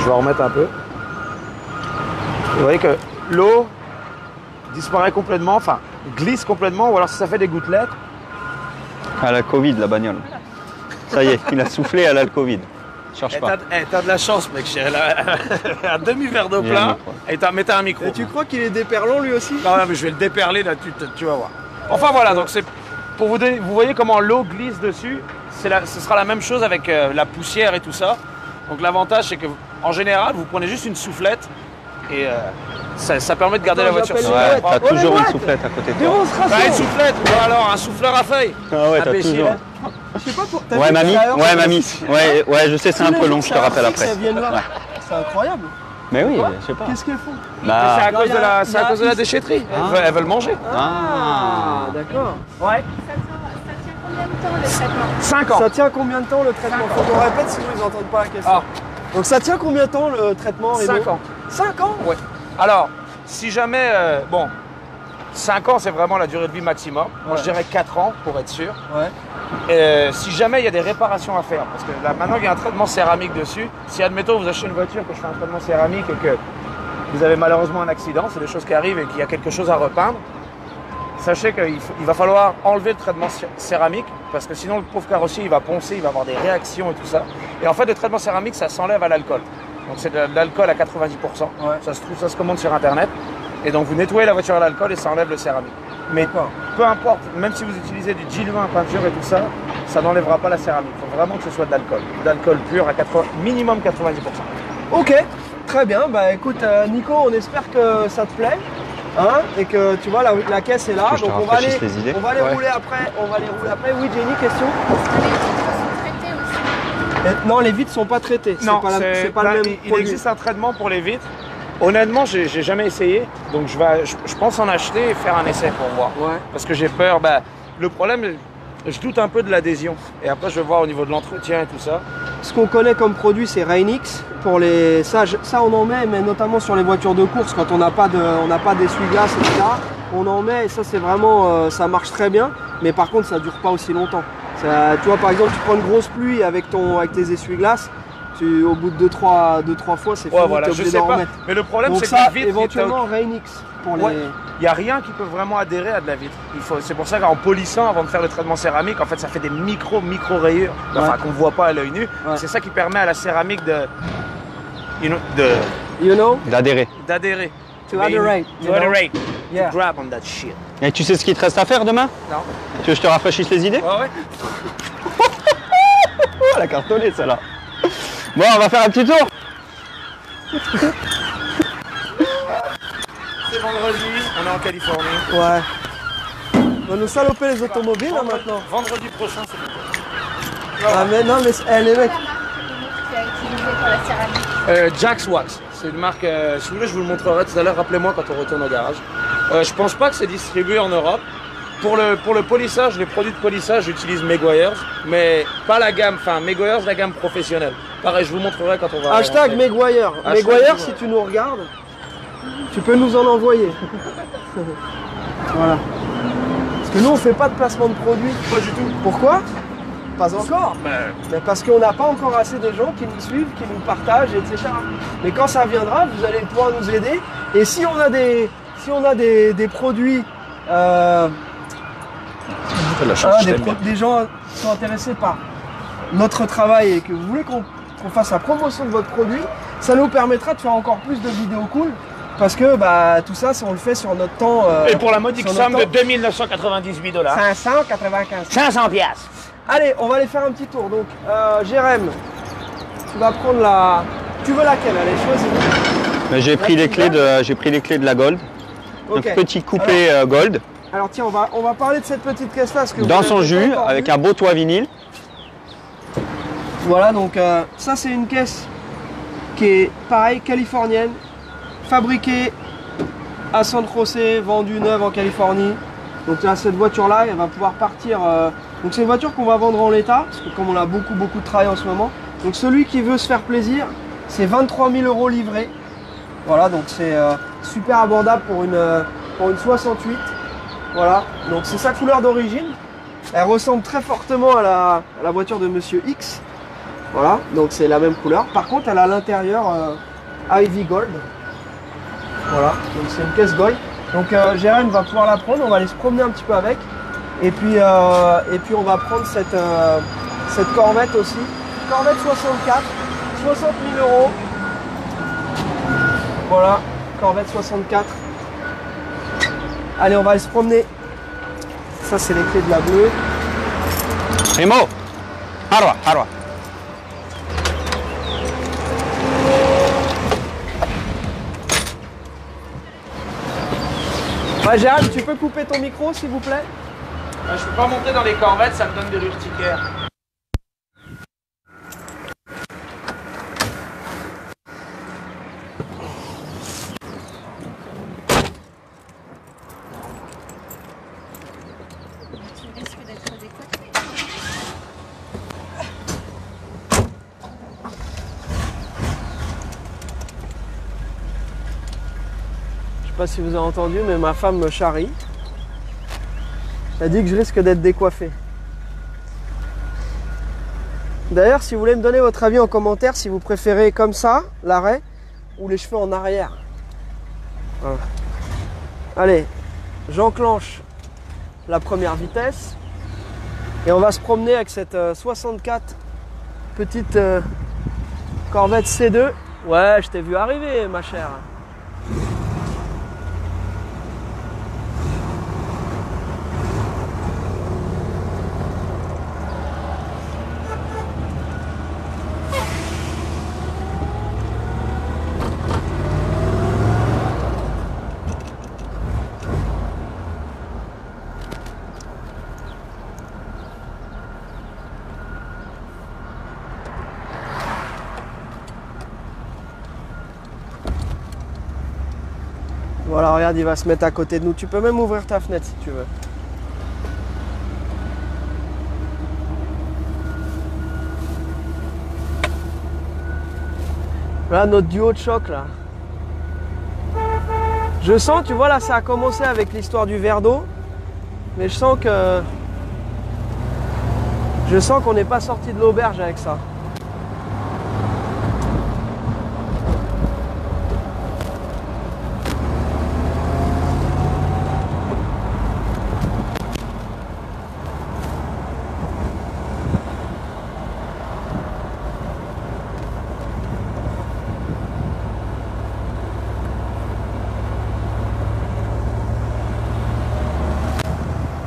Je vais en remettre un peu. Vous voyez que l'eau disparaît complètement, enfin glisse complètement, ou alors si ça fait des gouttelettes. À la Covid, la bagnole. Ça y est, il a soufflé, elle a le Covid. Cherche pas. T'as de la chance, mec. Un demi-verre d'eau Il y a un plein. micro. Et t'as mettez un micro. Et tu crois qu'il est déperlant lui aussi? Non, mais je vais le déperler là, tu vas voir. Enfin voilà, donc c'est pour vous donner, vous voyez comment l'eau glisse dessus. Ce sera la même chose avec la poussière et tout ça. Donc l'avantage c'est que en général vous prenez juste une soufflette et ça permet de garder Attends, la voiture j'appelle super Ouais, propre. t'as toujours ouais. une soufflette à côté de toi. Démonstration. Bah, une soufflette ou alors un souffleur à feuilles. Ah ouais, t'as Imbécile, toujours. hein. Je sais pas pour. t'as Ouais, vu mamie. l'extérieur, Ouais, ça- mamie. Ouais, je sais, c'est un peu long, je te rappelle après. Ça vient de là. Ouais. C'est incroyable. Mais oui, je sais pas. Qu'est-ce qu'elles font? Bah, C'est à cause il y de a- la, c'est à cause de la déchetterie. Elles veulent manger. Ah, d'accord. Ouais. Ça tient combien de temps le traitement? 5 ans. Ça tient combien de temps le traitement? Faut qu'on répète sinon ils n'entendent pas la question. Ah. Donc ça tient combien de temps le traitement? 5 ans. 5 ans? Ouais. Alors, si jamais, 5 ans c'est vraiment la durée de vie maximum. Moi je dirais 4 ans pour être sûr. Ouais. Si jamais il y a des réparations à faire, parce que là maintenant il y a un traitement céramique dessus, si admettons vous achetez une voiture que je fais un traitement céramique et que vous avez malheureusement un accident, c'est des choses qui arrivent et qu'il y a quelque chose à repeindre, sachez qu'il va falloir enlever le traitement céramique parce que sinon le pauvre carrossier il va poncer, il va avoir des réactions et tout ça. Et en fait le traitement céramique ça s'enlève à l'alcool. Donc c'est de l'alcool à 90%. Ouais. Ça se commande sur internet. Et donc vous nettoyez la voiture à l'alcool et ça enlève le céramique. Mais peu importe, même si vous utilisez du diluant peinture et tout ça, ça n'enlèvera pas la céramique. Il faut vraiment que ce soit de l'alcool. De l'alcool pur à minimum 90%. Ok. très bien. Bah écoute, Nico, on espère que ça te plaît. Hein, et que tu vois, la caisse est là. Que je te Donc on va rafraîchisse les idées. rouler après. On va les rouler après. Oui, Jenny, question? Les vitres sont traitées aussi. Non, les vitres sont pas traitées. Non, C'est pas le même il produit. existe un traitement pour les vitres. Honnêtement, j'ai jamais essayé, donc je pense en acheter et faire un essai pour voir. Ouais. Parce que j'ai peur. Bah, le problème, je doute un peu de l'adhésion. Et après, je vais voir au niveau de l'entretien et tout ça. Ce qu'on connaît comme produit, c'est Rainix. Pour les, ça, on en met, mais notamment sur les voitures de course, quand on n'a pas d'essuie-glace, etc. On en met et ça, c'est vraiment, ça marche très bien. Mais par contre, ça dure pas aussi longtemps. Ça, tu vois, par exemple, tu prends une grosse pluie avec tes essuie-glaces. Au bout de 2-3 fois, c'est fini, voilà, t'es je obligé sais d'en pas. remettre. Mais le problème, Donc c'est ça, que les vitres, éventuellement, Rainix pour les... il n'y a rien qui peut vraiment adhérer à de la vitre. C'est pour ça qu'en polissant, avant de faire le traitement céramique, en fait, ça fait des micro rayures, enfin, qu'on ne voit pas à l'œil nu. Ouais. C'est ça qui permet à la céramique D'adhérer. d'adhérer. To adherate. To adherate. Yeah. Grab on that shit. Et tu sais ce qu'il te reste à faire demain? Non. Tu veux que je te rafraîchisse les idées? Ouais. Oh, la cartonnée, celle-là. Bon, on va faire un petit tour. C'est vendredi, on est en Californie. Ouais. On va nous saloper les automobiles là, maintenant. Vendredi prochain, c'est bon. Ah mais non, mais les mecs... La marque de mousse qui a utilisé pour la céramique. Jack's Wax. C'est une marque, si vous voulez, je vous le montrerai tout à l'heure. Rappelez-moi quand on retourne au garage. Je pense pas que c'est distribué en Europe. Pour le polissage, les produits de polissage, j'utilise Meguiar's, mais pas la gamme, enfin Meguiar's, la gamme professionnelle. Pareil, je vous montrerai quand on va... Hashtag Meguiar. Hashtag Meguiar, si tu nous regardes, tu peux nous en envoyer. Voilà. Parce que nous, on fait pas de placement de produits. Pas du tout. Pourquoi? Pas encore. Ben, Mais parce qu'on n'a pas encore assez de gens qui nous suivent, qui nous partagent, etc. Mais quand ça viendra, vous allez pouvoir nous aider. Et si on a des produits... des gens qui sont intéressés par notre travail et que vous voulez qu'on fasse la promotion de votre produit, ça nous permettra de faire encore plus de vidéos cool parce que tout ça, on le fait sur notre temps. et pour la modique sur somme notre de 2998 $. 595. 500 piastres. Allez, on va aller faire un petit tour. Donc, Jérém, tu vas prendre la... Tu veux laquelle? Allez, choisis. J'ai pris les clés de la Gold. Ok. Un petit coupé Gold. Alors tiens, on va parler de cette petite caisse-là. Dans son jus, avec un beau toit vinyle. Voilà, donc ça c'est une caisse qui est pareil, californienne, fabriquée à San José, vendue neuve en Californie. Donc là, cette voiture-là, elle va pouvoir partir. Donc c'est une voiture qu'on va vendre en l'état, parce que comme on a beaucoup de travail en ce moment. Donc celui qui veut se faire plaisir, c'est 23 000 € livré. Voilà, donc c'est super abordable pour une 68. Voilà, donc c'est sa couleur d'origine. Elle ressemble très fortement à la voiture de Monsieur X. Voilà, donc c'est la même couleur. Par contre, elle a à l'intérieur Ivy Gold. Voilà, donc c'est une caisse Gold. Donc Jérém va pouvoir la prendre, on va aller se promener un petit peu avec. Et puis on va prendre cette Corvette aussi. Corvette 64, 60 000 €. Voilà, Corvette 64. Allez, on va aller se promener. Ça, c'est les clés de la bleue. Primo, Harwa. Jérém, tu peux couper ton micro, s'il vous plaît? Je peux pas monter dans les corvettes, ça me donne des urticaires. Tu risques d'être décoiffé. Je sais pas si vous avez entendu, mais ma femme me charrie. Elle dit que je risque d'être décoiffé. D'ailleurs, si vous voulez me donner votre avis en commentaire, si vous préférez comme ça, l'arrêt, ou les cheveux en arrière. Voilà. Allez, j'enclenche la première vitesse. Et on va se promener avec cette 64 petite Corvette C2. Ouais, je t'ai vu arriver, ma chère. Voilà, regarde, il va se mettre à côté de nous. Tu peux même ouvrir ta fenêtre si tu veux. Là, notre duo de choc, là. Je sens, tu vois, là, ça a commencé avec l'histoire du verre d'eau. Mais je sens que... Je sens qu'on n'est pas sorti de l'auberge avec ça.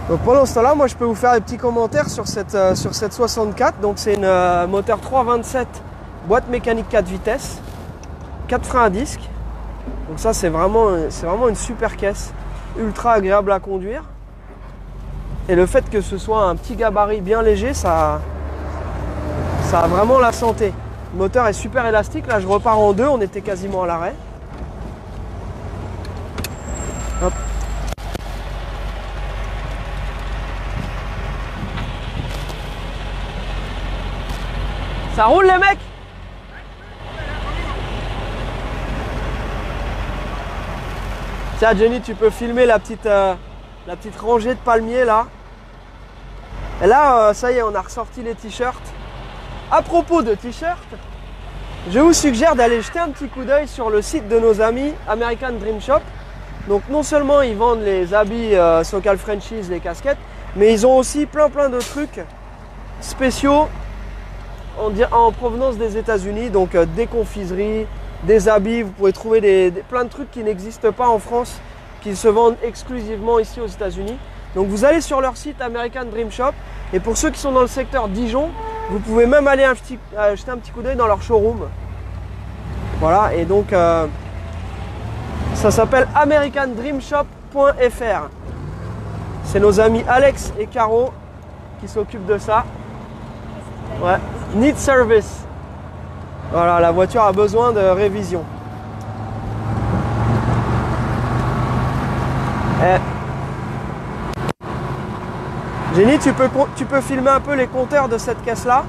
Donc pendant ce temps-là, moi je peux vous faire des petits commentaires sur cette 64. Donc c'est une moteur 327, boîte mécanique 4 vitesses, 4 freins à disque. Donc ça c'est vraiment une super caisse, ultra agréable à conduire. Et le fait que ce soit un petit gabarit bien léger, ça a vraiment la santé. Le moteur est super élastique, là je repars en deux, on était quasiment à l'arrêt. Hop. Ça roule les mecs? Tiens Jenny, tu peux filmer la petite rangée de palmiers là. Et là, ça y est, on a ressorti les t-shirts. À propos de t-shirts, je vous suggère d'aller jeter un petit coup d'œil sur le site de nos amis American Dream Shop. Donc non seulement ils vendent les habits Sokal Frenchies, les casquettes, mais ils ont aussi plein de trucs spéciaux en provenance des États-Unis, donc des confiseries, des habits, vous pouvez trouver plein de trucs qui n'existent pas en France, qui se vendent exclusivement ici aux États-Unis. Donc vous allez sur leur site American Dream Shop, et pour ceux qui sont dans le secteur Dijon, vous pouvez même aller jeter un petit coup d'œil dans leur showroom. Voilà, et donc ça s'appelle americandreamshop.fr. C'est nos amis Alex et Caro qui s'occupent de ça. Ouais. Need service. Voilà, la voiture a besoin de révision. Jenny, tu peux filmer un peu les compteurs de cette caisse-là?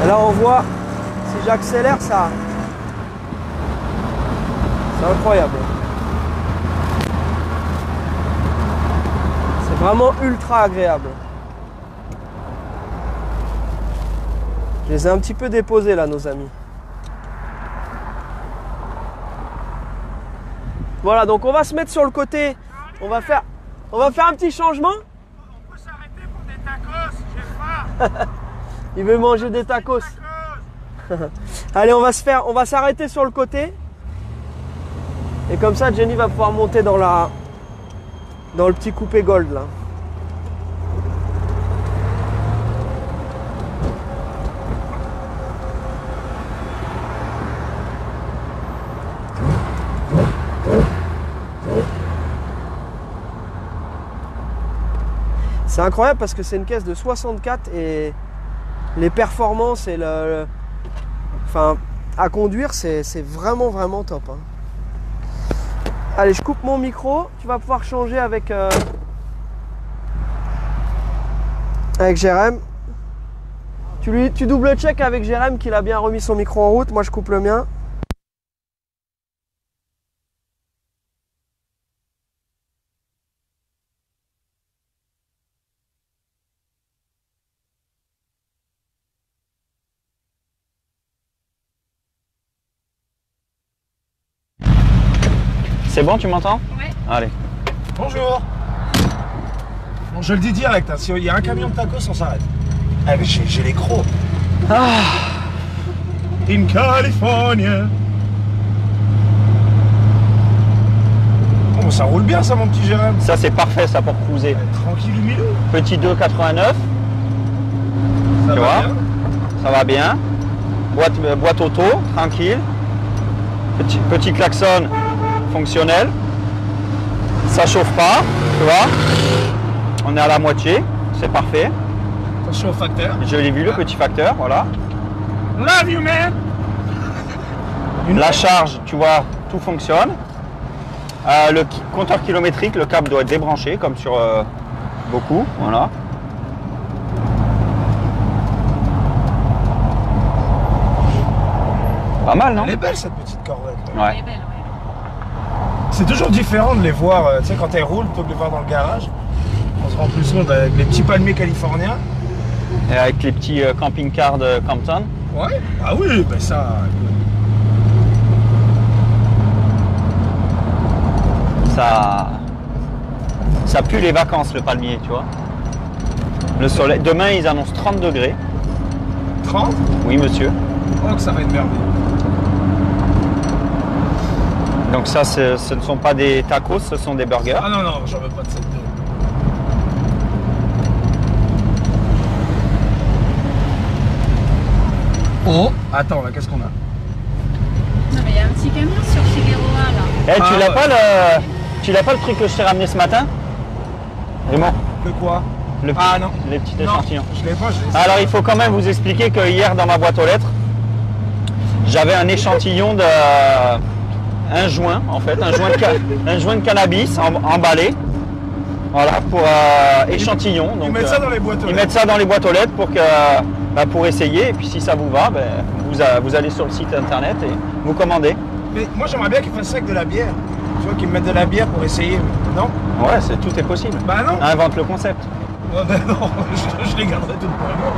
Et là, on voit, si j'accélère, ça... C'est incroyable. C'est vraiment ultra agréable. Je les ai un petit peu déposés là, nos amis. Voilà, donc on va se mettre sur le côté. On va faire un petit changement. On peut s'arrêter pour des tacos, j'ai faim. Il veut manger des tacos. Allez, on va s'arrêter sur le côté. Et comme ça, Jenny va pouvoir monter dans le petit coupé gold là. C'est incroyable parce que c'est une caisse de 64 et les performances et enfin, à conduire, c'est vraiment top. Hein. Allez, je coupe mon micro. Tu vas pouvoir changer avec Jérém. Tu double-check avec Jérém qu'il a bien remis son micro en route. Moi, je coupe le mien. C'est bon, tu m'entends? Ouais. Allez. Bonjour. Bon, je le dis direct, hein, s'il y a un camion de tacos, on s'arrête. Ah, mais j'ai les crocs. Ah. In California. Oh, ça roule bien ça, mon petit Jérém. Ça, c'est parfait, ça, pour cruiser. Tranquille, milou. Petit 2,89. Ça Tu va vois? bien. Ça va bien. Boîte auto, tranquille. Petit klaxon fonctionnel. Ça chauffe pas, tu vois. On est à la moitié, c'est parfait. Attention au facteur. Je l'ai vu, le petit facteur, voilà. Love you, man. La charge, tu vois, tout fonctionne. Le compteur kilométrique, le câble doit être débranché, comme sur beaucoup. Voilà. Pas mal, non? Elle est belle cette petite Corvette. Ouais. Elle est belle, ouais. C'est toujours différent de les voir, tu sais, quand elles roulent, plutôt que de les voir dans le garage. On se rend plus compte avec les petits palmiers californiens. Et avec les petits camping-cars de Campton. Ouais. Ah oui, ben ça. Ça pue les vacances, le palmier, tu vois. Le soleil. Demain, ils annoncent 30 degrés. 30? Oui, monsieur. Oh, que ça va être merveilleux. Donc ça, ce ne sont pas des tacos, ce sont des burgers. Ah non, non, j'en veux pas de cette deux. Oh, attends, là, qu'est-ce qu'on a? Non, mais il y a un petit camion sur Figueroa, là. Eh, tu Ah, l'as ouais. pas le truc que je t'ai ramené ce matin? Vraiment? Le quoi? Le Ah non. Les petits Non, échantillons. je l'ai pas, je l'ai. Alors il faut quand même vous expliquer que hier dans ma boîte aux lettres, j'avais un échantillon de un joint en fait, un joint de cannabis emballé. Voilà pour échantillon. Donc, Ils mettent ça dans les boîtes aux ils lettres. mettent ça dans les boîtes aux lettres pour essayer et puis si ça vous va, vous allez sur le site internet et vous commandez. Mais moi, j'aimerais bien qu'ils fassent ça avec de la bière. Tu vois, qu'ils me mettent de la bière pour essayer. Non? Ouais, tout est possible. Bah non. Invente le concept. Ouais, bah non, je les garderai toutes pour moi.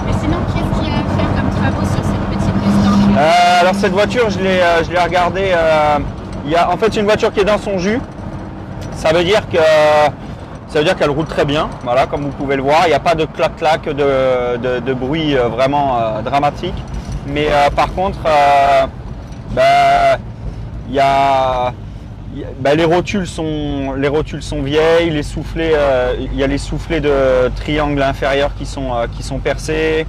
Mais sinon, qu'est-ce qu'il y a à faire comme travaux sur cette petite Mustang? Alors cette voiture, je l'ai regardée. En fait, c'est une voiture qui est dans son jus. Ça veut dire qu'elle roule très bien. Voilà, comme vous pouvez le voir, il n'y a pas de clac-clac, de bruit vraiment dramatique. Mais par contre, les rotules sont vieilles, les soufflets, il y a les soufflets de triangle inférieur qui sont percés.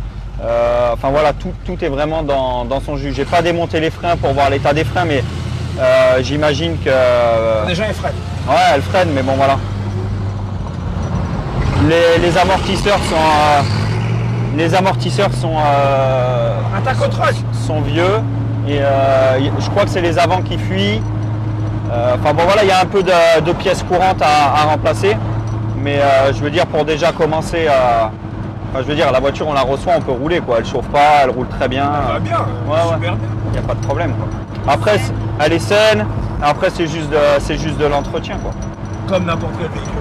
Enfin voilà, tout est vraiment dans son jus. J'ai pas démonté les freins pour voir l'état des freins, mais j'imagine que Déjà, elle freine. ouais, elle freine, mais bon voilà. Les amortisseurs Un taco-truck. sont vieux et je crois que c'est les avants qui fuient. Enfin bon voilà, il y a un peu de pièces courantes à remplacer, mais je veux dire pour déjà commencer à... Enfin, je veux dire la voiture on la reçoit, on peut rouler quoi, elle chauffe pas, elle roule très bien. Elle va bien, Ouais, ouais. super bien. Il n'y a pas de problème quoi. Après elle est saine, après c'est juste de l'entretien quoi. Comme n'importe quel véhicule.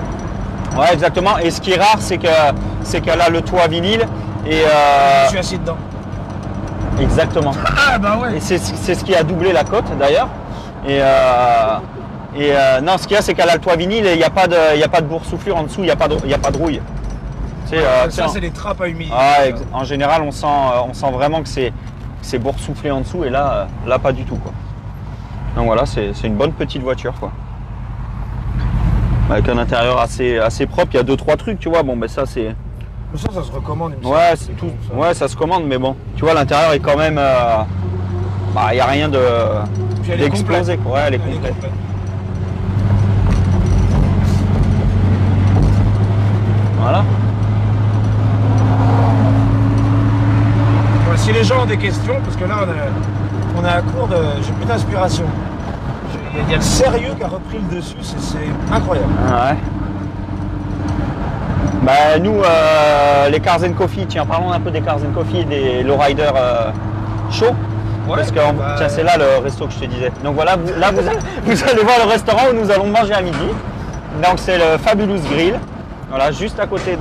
Ouais exactement, et ce qui est rare c'est qu'elle a le toit vinyle et Je suis assis dedans. exactement. Ah bah ouais. Et c'est ce qui a doublé la cote d'ailleurs. Et non, ce qu'il y a, c'est qu'elle a le toit vinyle et il n'y a pas de boursouflure en dessous, il n'y a pas de rouille. Tu sais, Ça, c'est des trappes à humidifier. en général, on sent vraiment que c'est boursouflé en dessous et là pas du tout quoi. Donc voilà, c'est une bonne petite voiture quoi. Avec un intérieur assez propre, il y a 2-3 trucs, tu vois. Bon, ben ça c'est. Mais ça se recommande. il me Ouais, semble. c'est tout. Ça. Ouais, ça se commande, mais bon, tu vois, l'intérieur est quand même. Il n'y a rien Puis elle est d'explosé. complète. Ouais, elle est Elle est complète. complète. Voilà. Bon, si les gens ont des questions, parce que là on est à court de. J'ai plus d'inspiration. Il y a le sérieux qui a repris le dessus, c'est incroyable. Ouais. Bah, nous, les Cars & Coffee, tiens, parlons un peu des Cars & Coffee et des Lowrider Show. Ouais, Parce que bah, tiens, c'est là le resto que je te disais. Donc voilà, vous allez voir le restaurant où nous allons manger à midi. Donc c'est le Fabulous Grill. Voilà, juste à côté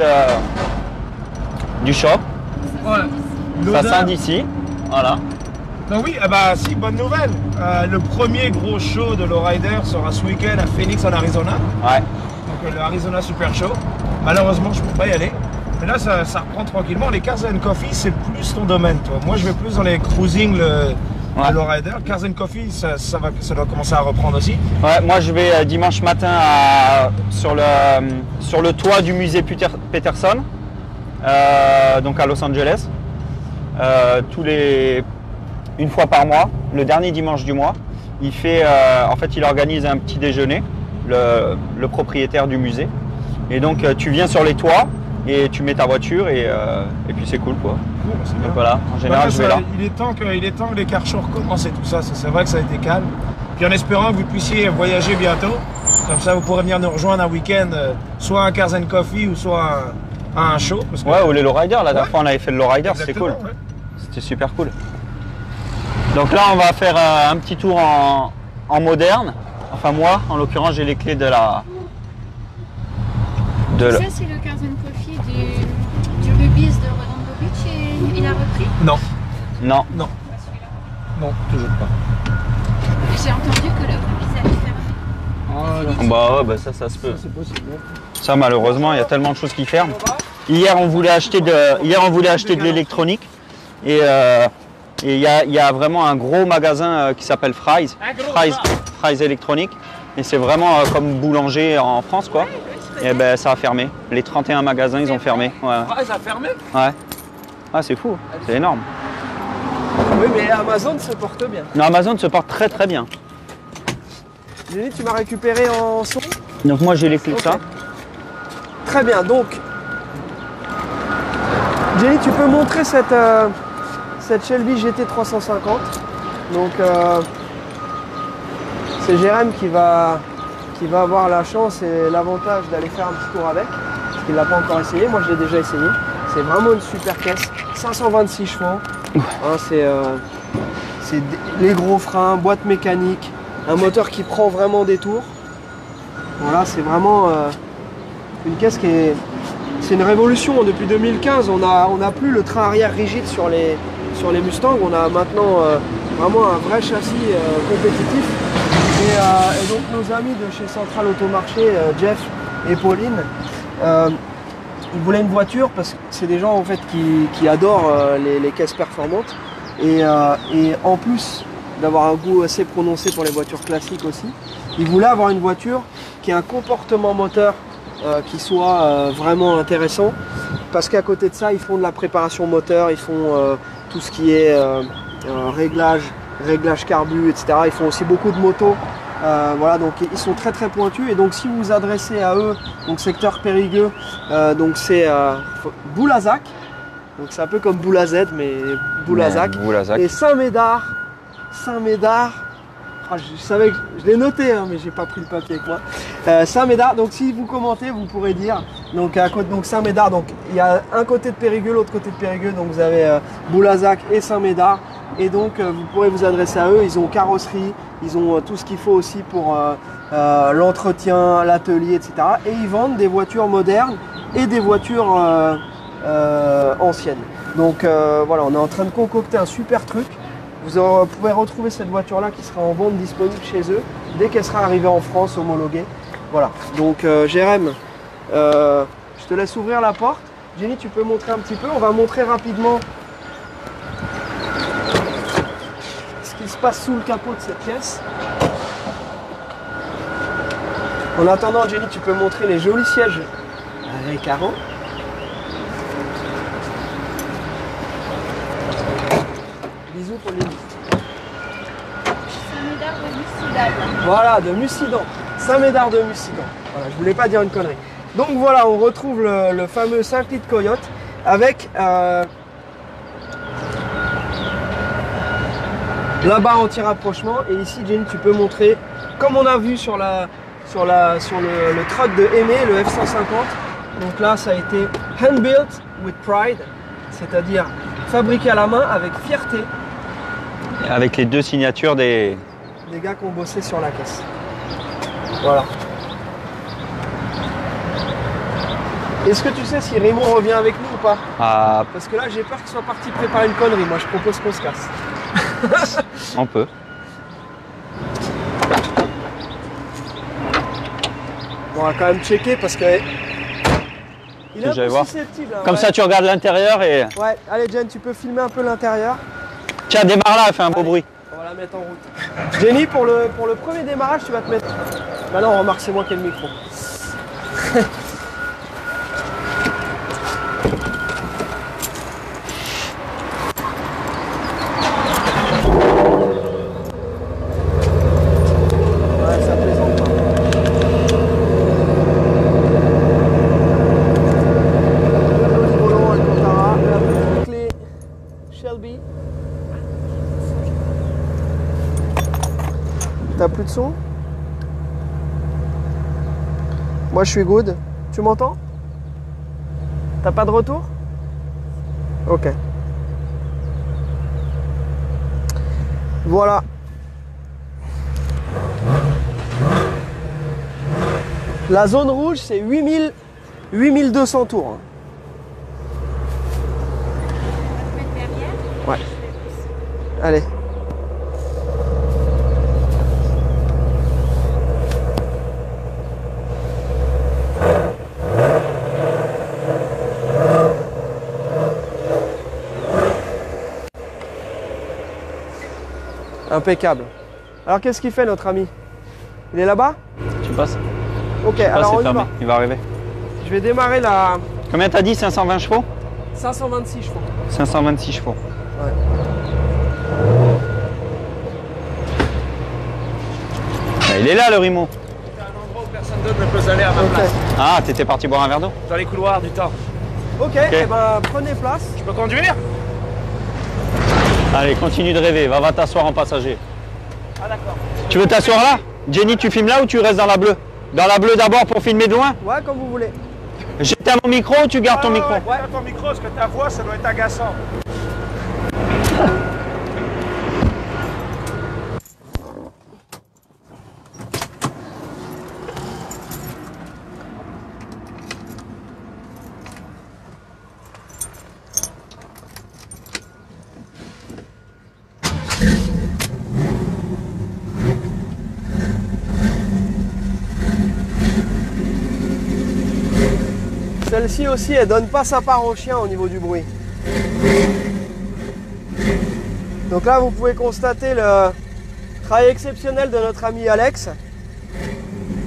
du shop. Ouais. Ça L'odeur. sent d'ici. Voilà. Donc oui, ah bah si, bonne nouvelle. Le premier gros show de Lowrider sera ce week-end à Phoenix en Arizona. Ouais. Donc le Arizona Super Show. Malheureusement, je ne peux pas y aller. Mais là, ça reprend tranquillement. Les Cars & Coffee, c'est plus ton domaine, toi. Moi, je vais plus dans les cruising, le Lowrider. Cars & Coffee, ça doit commencer à reprendre aussi. Ouais, moi je vais dimanche matin sur le toit du musée Peterson, donc à Los Angeles, une fois par mois, le dernier dimanche du mois. Il organise un petit déjeuner, le propriétaire du musée. Et donc tu viens sur les toits et tu mets ta voiture et puis c'est cool quoi. Bon, bah, c'est bien. Donc voilà, en général je vais là. Il est temps que les car shows recommencent et tout ça. C'est vrai que ça a été calme. Puis en espérant que vous puissiez voyager bientôt, comme ça vous pourrez venir nous rejoindre un week-end, soit à un Cars & Coffee ou soit à un show. Parce que... Ouais, ou les lowriders, la dernière fois on avait fait le lowrider, c'était cool. Ouais. C'était super cool. Donc là on va faire un petit tour en moderne. Enfin moi, en l'occurrence j'ai les clés de la... Ça, c'est le Cars & Coffee du Rubis de Redondo Beach et il a repris. Non, Non. non, Pas celui-là. non, toujours pas. J'ai entendu que le Rubis allait fermer. Bah ouais, bah ça se peut. C'est possible. Ça malheureusement, il y a tellement de choses qui ferment. Hier on voulait acheter de l'électronique et il y a vraiment un gros magasin qui s'appelle Fry's électronique et c'est vraiment comme boulanger en France quoi. Et ben ça a fermé. Les 31 magasins ils ont fermé. Ouais. Ah, ça a fermé? Ouais. Ah c'est fou, c'est énorme. Oui, mais Amazon se porte bien. Non, Amazon se porte très très bien. Jenny, tu m'as récupéré en son? Donc moi j'ai les clés de Ok. ça. Très bien, donc Jenny, tu peux montrer cette Shelby GT 350. Donc c'est Jérém qui va avoir la chance et l'avantage d'aller faire un petit tour avec, parce qu'il ne l'a pas encore essayé. Moi je l'ai déjà essayé. C'est vraiment une super caisse, 526 chevaux. Hein, c'est les gros freins, boîte mécanique, un moteur qui prend vraiment des tours. Voilà, c'est vraiment une caisse qui est... C'est une révolution. Depuis 2015, on n'a plus le train arrière rigide sur les Mustangs. On a maintenant vraiment un vrai châssis compétitif. Et donc nos amis de chez Central Automarché, Jeff et Pauline, ils voulaient une voiture parce que c'est des gens en fait qui adorent les caisses performantes. Et en plus d'avoir un goût assez prononcé pour les voitures classiques aussi, ils voulaient avoir une voiture qui ait un comportement moteur qui soit vraiment intéressant, parce qu'à côté de ça ils font de la préparation moteur, ils font tout ce qui est réglage carbu, etc. Ils font aussi beaucoup de motos, voilà, donc ils sont très très pointus. Et donc si vous vous adressez à eux, donc secteur Périgueux, donc c'est Boulazac, donc c'est un peu comme Boulazed mais Boulazac, Boulazac. et Saint-Médard. Ah, je savais que je l'ai noté, hein, mais j'ai pas pris le papier avec moi. Saint-Médard, donc si vous commentez, vous pourrez dire. Donc à côté, donc Saint-Médard, donc il y a un côté de Périgueux, l'autre côté de Périgueux, donc vous avez Boulazac et Saint-Médard. Et donc vous pourrez vous adresser à eux. Ils ont carrosserie, ils ont tout ce qu'il faut aussi pour l'entretien, l'atelier, etc. Et ils vendent des voitures modernes et des voitures anciennes. Donc voilà, on est en train de concocter un super truc. Vous pouvez retrouver cette voiture-là qui sera en vente disponible chez eux dès qu'elle sera arrivée en France, homologuée. Voilà, donc Jérém, je te laisse ouvrir la porte. Jenny, tu peux montrer un petit peu. On va montrer rapidement ce qui se passe sous le capot de cette pièce. En attendant, Jenny, tu peux montrer les jolis sièges avec carreaux. Bisous pour les... Saint-Médard de Mucidal. Voilà, de Mussidan. Saint-Médard de Mussidan. Voilà, je voulais pas dire une connerie. Donc voilà, on retrouve le fameux 5 litres Coyote avec la barre anti-rapprochement. Et ici, Jenny, tu peux montrer, comme on a vu sur le truck de Aimé, le F-150. Donc là, ça a été hand-built with pride, c'est-à-dire fabriqué à la main avec fierté. Avec les deux signatures des gars qui ont bossé sur la caisse. Voilà. Est-ce que tu sais si Raymond revient avec nous ou pas? Ah, Parce que là, j'ai peur qu'il soit parti préparer une connerie. Moi, je propose qu'on se casse. on peut. On va quand même checker parce que... Il est un J'allais peu voir. susceptible. Hein, Comme ouais. ça tu regardes l'intérieur et... Ouais, allez Jen, tu peux filmer un peu l'intérieur. Tiens, démarre là, fais un beau bruit. On va la mettre en route. Jenny, pour le premier démarrage, tu vas te mettre... Bah non, remarque, c'est moi qui ai le micro. Ouais, ça plaisante pas. T'as plus de son? Moi je suis good. Tu m'entends? T'as pas de retour? Ok. Voilà. La zone rouge, c'est 8200 tours. Mettre derrière. Ouais. Allez. Impeccable. Alors qu'est-ce qu'il fait notre ami? Il est là-bas? Tu passes? Ok, Je sais pas, alors c'est on y fermé. va. Il va arriver. Je vais démarrer la Combien t'as dit? 520 chevaux? 526 chevaux. 526 chevaux. Ouais. Ah, il est là le Rimo. C'est un endroit où personne d'autre ne peut aller à ma Ok. place. Ah, t'étais parti boire un verre d'eau? Dans les couloirs du temps. Ok, eh ben prenez place. Tu peux conduire? Allez, continue de rêver. Va t'asseoir en passager. Ah d'accord. Tu veux t'asseoir là? Jenny, tu filmes là ou tu restes dans la bleue? Dans la bleue d'abord pour filmer de loin? Ouais, comme vous voulez. J'éteins mon micro ou tu gardes ton micro? Ouais, ton micro, parce que ta voix, ça doit être agaçant. Celle-ci aussi, elle donne pas sa part au chien au niveau du bruit. Donc là, vous pouvez constater le travail exceptionnel de notre ami Alex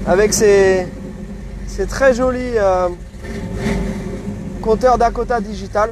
avec ses très jolis compteurs Dakota Digital.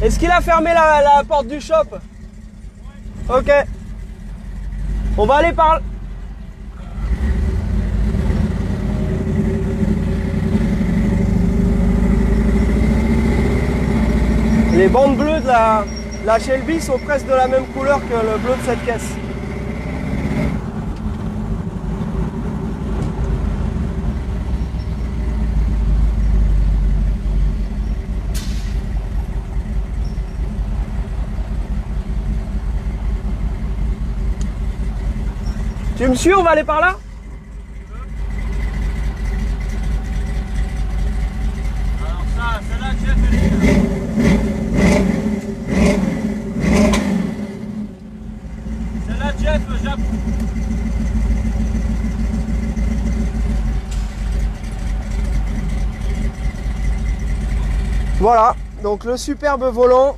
Est-ce qu'il a fermé la porte du shop? Ok. On va aller par... Les bandes bleues de la Shelby sont presque de la même couleur que le bleu de cette caisse. Tu me suis, on va aller par là? Alors ça, celle-là, Jeff, elle est là. Celle-là, Jeff, j'avoue. Voilà, donc le superbe volant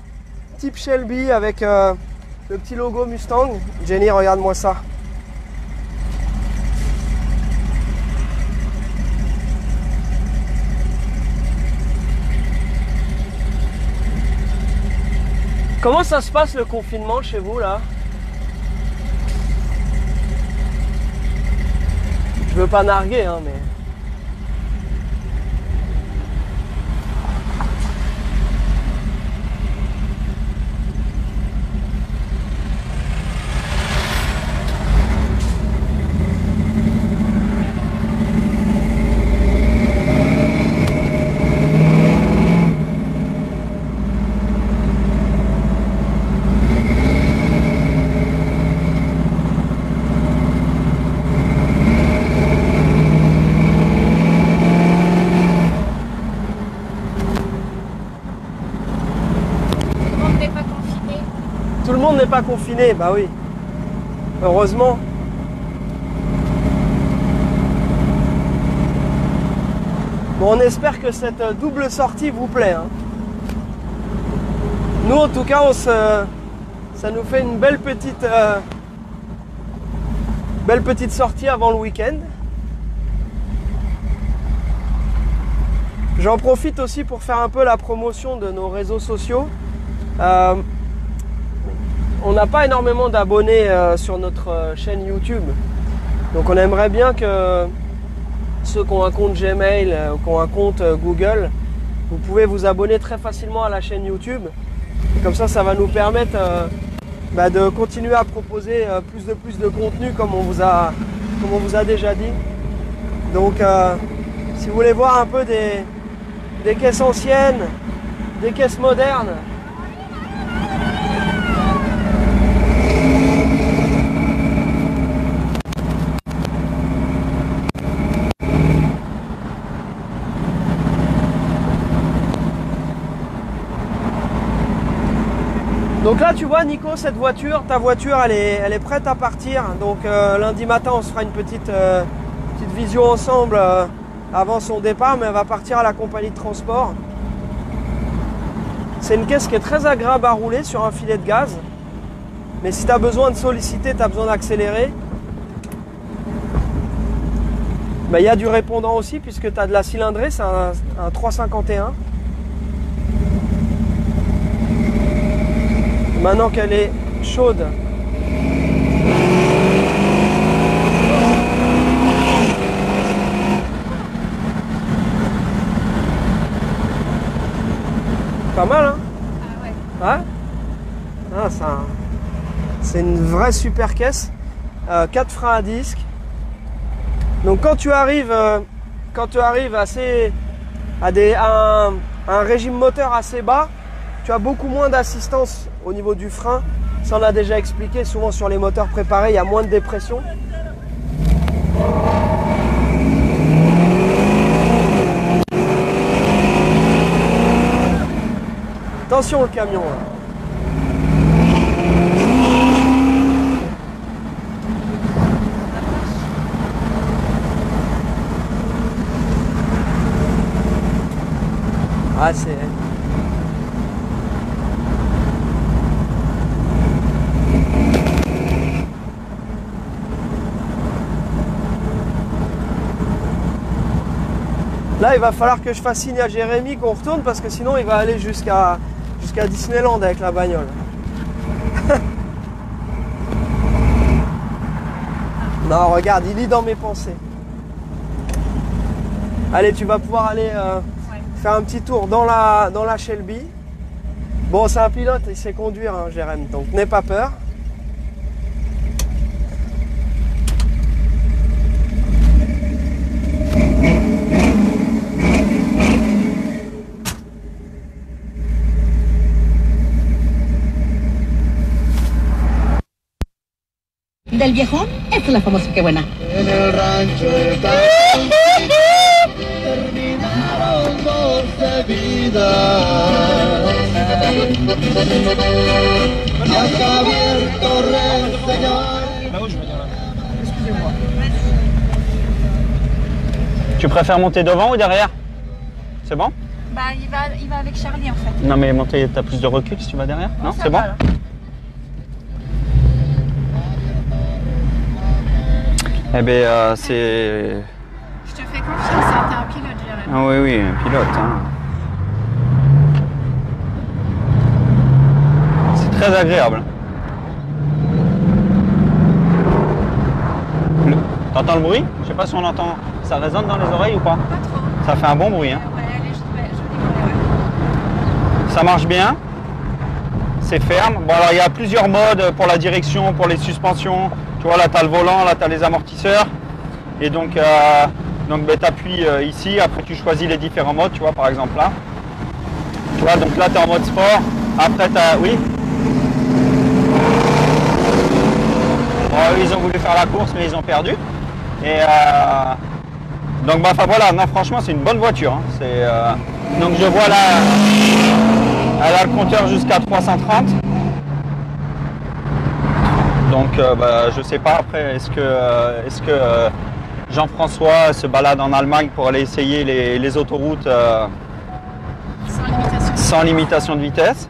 type Shelby avec le petit logo Mustang. Jenny, regarde-moi ça. Comment ça se passe le confinement chez vous là? Je veux pas narguer hein, mais... Tout le monde n'est pas confiné, bah oui. Heureusement. Bon, on espère que cette double sortie vous plaît. Hein. Nous, en tout cas, ça nous fait une belle petite Belle petite sortie avant le week-end. J'en profite aussi pour faire un peu la promotion de nos réseaux sociaux. On n'a pas énormément d'abonnés sur notre chaîne YouTube. Donc on aimerait bien que ceux qui ont un compte Gmail ou qui ont un compte Google, vous pouvez vous abonner très facilement à la chaîne YouTube. Et comme ça va nous permettre de continuer à proposer plus de contenu comme on vous a déjà dit. Donc si vous voulez voir un peu des caisses anciennes, des caisses modernes, donc là tu vois Nico, ta voiture elle est prête à partir. Donc lundi matin on se fera une petite visio ensemble avant son départ, mais elle va partir à la compagnie de transport. C'est une caisse qui est très agréable à rouler sur un filet de gaz. Mais si tu as besoin de solliciter, tu as besoin d'accélérer, il y a du répondant aussi puisque tu as de la cylindrée, c'est un 351. Maintenant qu'elle est chaude, pas mal, hein? Ah ouais. Ouais. Ah, c'est une vraie super caisse. 4 freins à disque. Donc quand tu arrives à un régime moteur assez bas, tu as beaucoup moins d'assistance au niveau du frein. Ça on a déjà expliqué, souvent sur les moteurs préparés, il y a moins de dépression. Attention le camion là. Ah c'est... Là, il va falloir que je fasse signe à Jérémy qu'on retourne parce que sinon, il va aller jusqu'à Disneyland avec la bagnole. Non, regarde, il lit dans mes pensées. Allez, tu vas pouvoir aller faire un petit tour dans la Shelby. Bon, c'est un pilote, il sait conduire, hein, Jérémy, donc n'aie pas peur. Del viejón, esta es la famosa que buena. En el rancho está terminaron 12 vidas. Hasta abierto el Señor. Tu préfères monter devant ou derrière? C'est bon? Bah, il va avec Charlie en fait. Non mais monter, t'as plus de recul si tu vas derrière? Non, c'est bon? Va, alors. Eh bien, c'est... Je te fais confiance, hein, t'es un pilote, Jérémy. Ah oui, oui, un pilote. Hein. C'est très agréable. T'entends le bruit? Je sais pas si on entend... Ça résonne dans les oreilles ou pas? Pas trop. Ça fait un bon bruit. Hein. Ouais, elle est jolie. Ça marche bien. C'est ferme. Bon, alors il y a plusieurs modes pour la direction, pour les suspensions. Tu vois, là, tu as le volant, là, tu as les amortisseurs. Et donc tu appuies ici. Après, tu choisis les différents modes. Tu vois, par exemple, là. Tu vois, donc là, tu es en mode sport. Après, tu as... Oui. Bon, ils ont voulu faire la course, mais ils ont perdu. Et donc, bah, voilà. Non, franchement, c'est une bonne voiture. Hein. Donc, je vois là... Elle a le compteur jusqu'à 330. Donc je sais pas après, est-ce que Jean-François se balade en Allemagne pour aller essayer les autoroutes sans limitation de vitesse.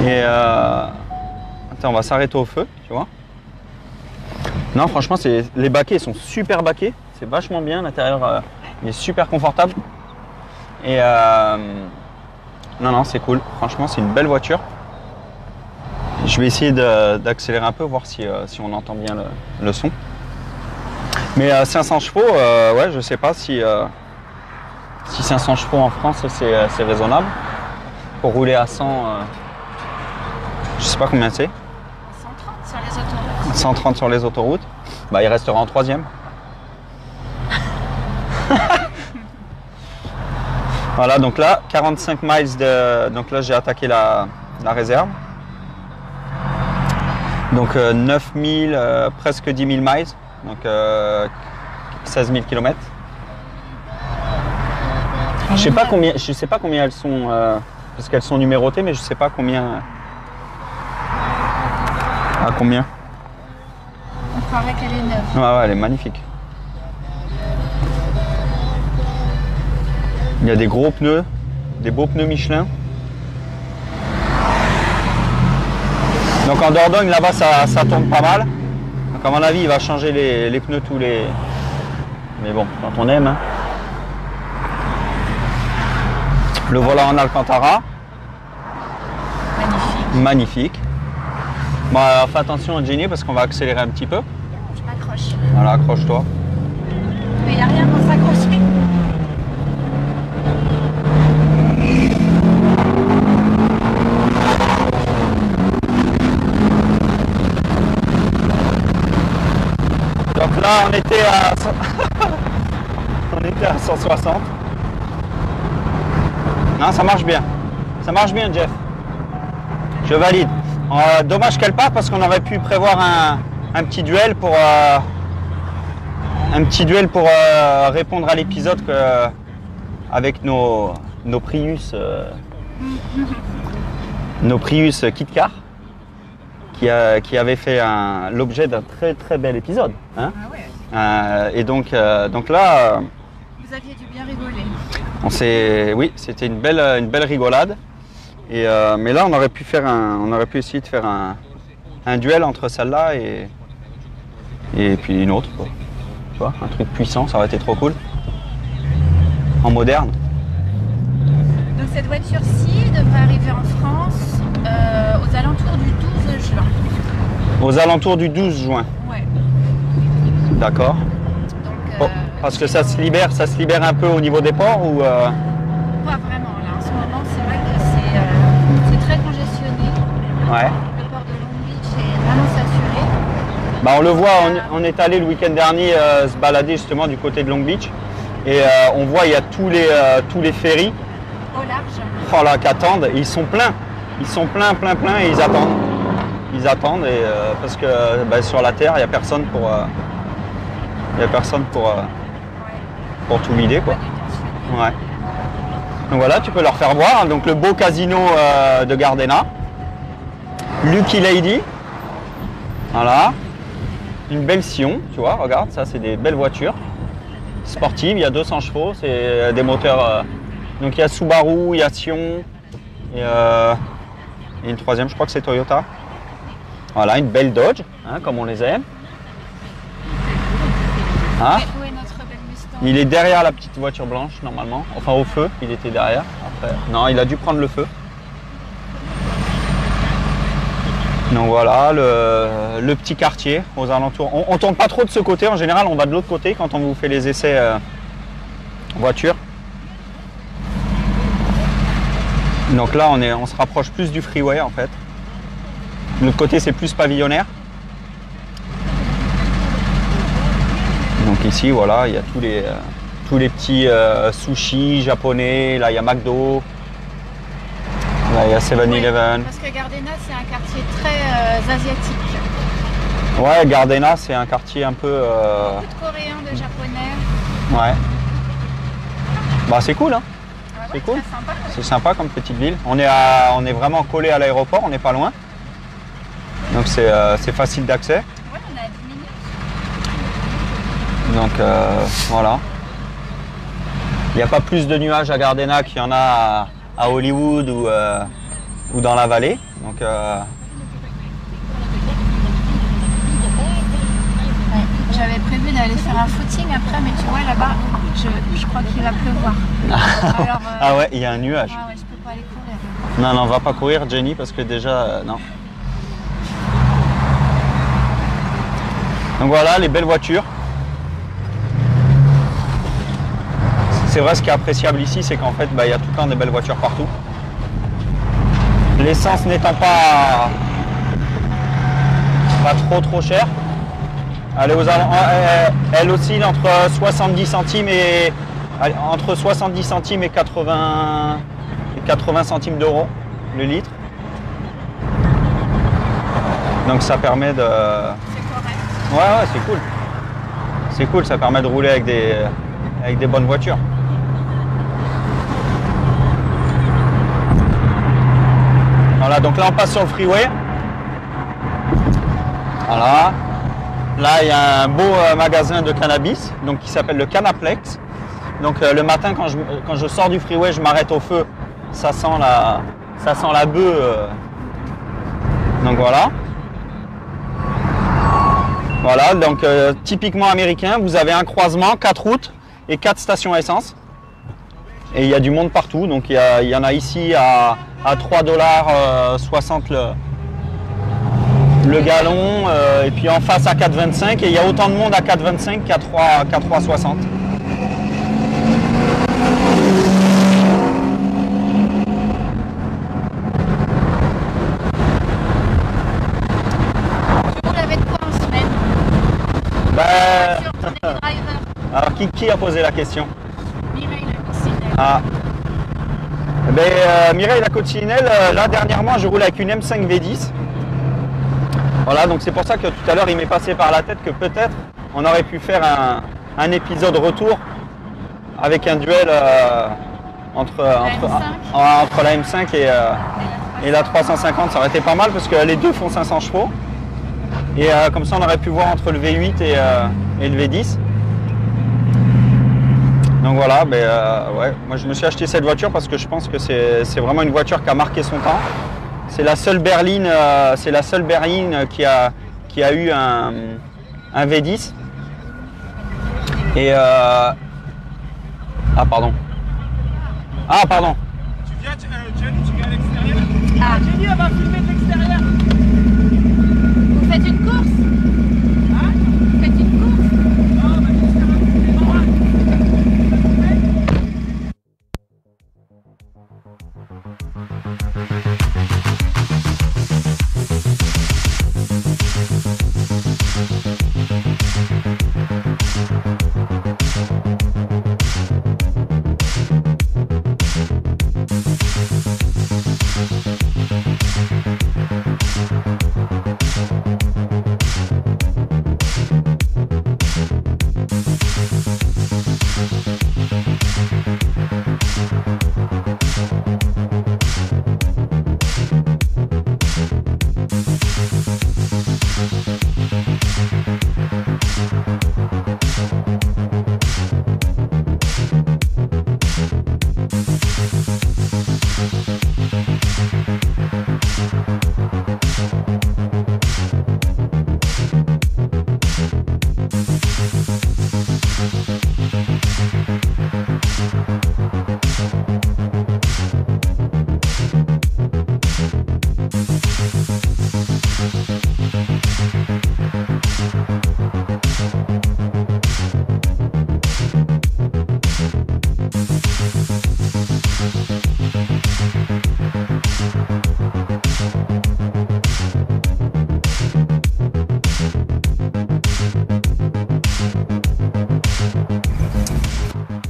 Et attends, on va s'arrêter au feu, tu vois. Non, franchement, les baquets sont super baquets. C'est vachement bien. L'intérieur il est super confortable. Et non, c'est cool. Franchement, c'est une belle voiture. Je vais essayer d'accélérer un peu, voir si on entend bien le son. Mais 500 chevaux, ouais, je sais pas si 500 chevaux en France, c'est raisonnable. Pour rouler à 100, je sais pas combien c'est. 130 sur les autoroutes. 130 sur les autoroutes. Bah, il restera en 3e. Voilà, donc là, 45 miles de... Donc là, j'ai attaqué la réserve. Donc 9000, presque 10 000 miles. Donc 16 000 km. Je sais pas combien elles sont, parce qu'elles sont numérotées, mais je sais pas combien. À combien? On croirait qu'elle est neuve. Ouais, elle est magnifique. Il y a des gros pneus, des beaux pneus Michelin. Donc en Dordogne, là-bas, ça tourne pas mal. Donc à mon avis, il va changer les pneus tous les... Mais bon, quand on aime. Hein. Le volant en Alcantara. Magnifique. Magnifique. Bon, alors fais attention Jenny parce qu'on va accélérer un petit peu. Je m'accroche. Voilà, accroche-toi. Mais il n'y a rien pour s'accrocher. Donc là, on était à 160. Non, ça marche bien. Ça marche bien, Jeff. Je valide. Dommage qu'elle parte parce qu'on aurait pu prévoir un petit duel pour répondre à l'épisode avec nos Prius Kit Car qui avait fait l'objet d'un très bel épisode. Hein. Ah ouais. Et donc là. Vous aviez dû bien rigoler. Oui, c'était une belle rigolade. Mais là, on aurait pu essayer de faire un duel entre celle-là et puis une autre, quoi. Tu vois, un truc puissant, ça aurait été trop cool. En moderne. Donc cette voiture-ci devrait arriver en France aux alentours du 12 juin. Aux alentours du 12 juin. Ouais. D'accord. Donc, parce que ça se libère un peu au niveau des ports ou pas vraiment là. En ce moment, c'est vrai que c'est très congestionné. Ouais. Le port de Long Beach est vraiment saturé. Bah, on le voit, on est allé le week-end dernier se balader justement du côté de Long Beach et on voit il y a tous les ferries. Au large. Oh là, qui attendent, et ils sont pleins. Ils sont pleins et ils attendent. Ils attendent et parce que sur la terre, il n'y a personne pour tout vider, quoi. Ouais. Donc voilà, tu peux leur faire voir. Donc le beau casino de Gardena. Lucky Lady. Voilà. Une belle Sion, tu vois, regarde, ça c'est des belles voitures. Sportives, il y a 200 chevaux, c'est des moteurs. Donc il y a Subaru, il y a Sion. Et une troisième, je crois que c'est Toyota. Voilà, une belle Dodge, hein, comme on les aime. Hein? Où est notre belle Mustang? Il est derrière la petite voiture blanche, normalement. Enfin, au feu, il était derrière. Après, non, il a dû prendre le feu. Donc voilà, le petit quartier aux alentours. On ne tourne pas trop de ce côté, en général, on va de l'autre côté quand on vous fait les essais voiture. Donc là, on se rapproche plus du freeway, en fait. De l'autre côté, c'est plus pavillonnaire. Donc ici, voilà, il y a tous les petits sushis japonais. Là, il y a McDo. Là, il y a 7-Eleven. Parce que Gardena, c'est un quartier très asiatique. Ouais, Gardena, c'est un quartier un peu... Beaucoup de Coréens, de Japonais. Ouais. Bah, c'est cool, hein. Ah ouais, C'est cool. très sympa. C'est sympa comme petite ville. On est vraiment collé à l'aéroport, on n'est pas loin. Donc c'est facile d'accès. Ouais, on est à 10 minutes. Donc voilà. Il n'y a pas plus de nuages à Gardena qu'il y en a à Hollywood ou dans la vallée. Donc J'avais prévu d'aller faire un footing après, mais tu vois là-bas, je crois qu'il va pleuvoir. Alors, Ah ouais, il y a un nuage. Ah ouais, je peux pas aller courir. Non, non, va pas courir, Jenny, parce que déjà, non. Donc voilà, les belles voitures. C'est vrai, ce qui est appréciable ici, c'est qu'en fait, il y a tout le temps des belles voitures partout. L'essence n'étant pas trop chère. Elle oscille entre 70 centimes et 80 centimes d'euros le litre. Donc ça permet de... C'est correct. Ouais, c'est cool. C'est cool, ça permet de rouler avec des bonnes voitures. Voilà, donc là on passe sur le freeway. Voilà. Là il y a un beau magasin de cannabis, donc qui s'appelle le Cannaplex. Donc le matin quand je sors du freeway, je m'arrête au feu. Ça sent la bœuf. Donc voilà. Voilà, donc typiquement américain, vous avez un croisement, 4 routes et 4 stations à essence. Et il y a du monde partout, donc il y en a ici à 3,60 $ le gallon, et puis en face à 4,25 et il y a autant de monde à 4,25 qu'à 3,60. Tu roules avec quoi en semaine? Sur ton driver. Alors qui a posé la question? Mireille la coccinelle. Ah. Mireille la coccinelle, là dernièrement je roule avec une M5 V10. Voilà, donc c'est pour ça que tout à l'heure il m'est passé par la tête que peut-être on aurait pu faire un épisode retour avec un duel entre la M5 et la 350. Ça aurait été pas mal parce que les deux font 500 chevaux. Et comme ça on aurait pu voir entre le V8 et le V10. Donc voilà, ouais, moi je me suis acheté cette voiture parce que je pense que c'est vraiment une voiture qui a marqué son temps. C'est la seule berline, qui a eu un V10. Et ah pardon. Ah pardon. Tu viens, Jenny, tu viens à l'extérieur? Ah. Jenny, elle va filmer de l'extérieur. Vous faites une course? Hein? Vous faites une course? Non, mais juste à la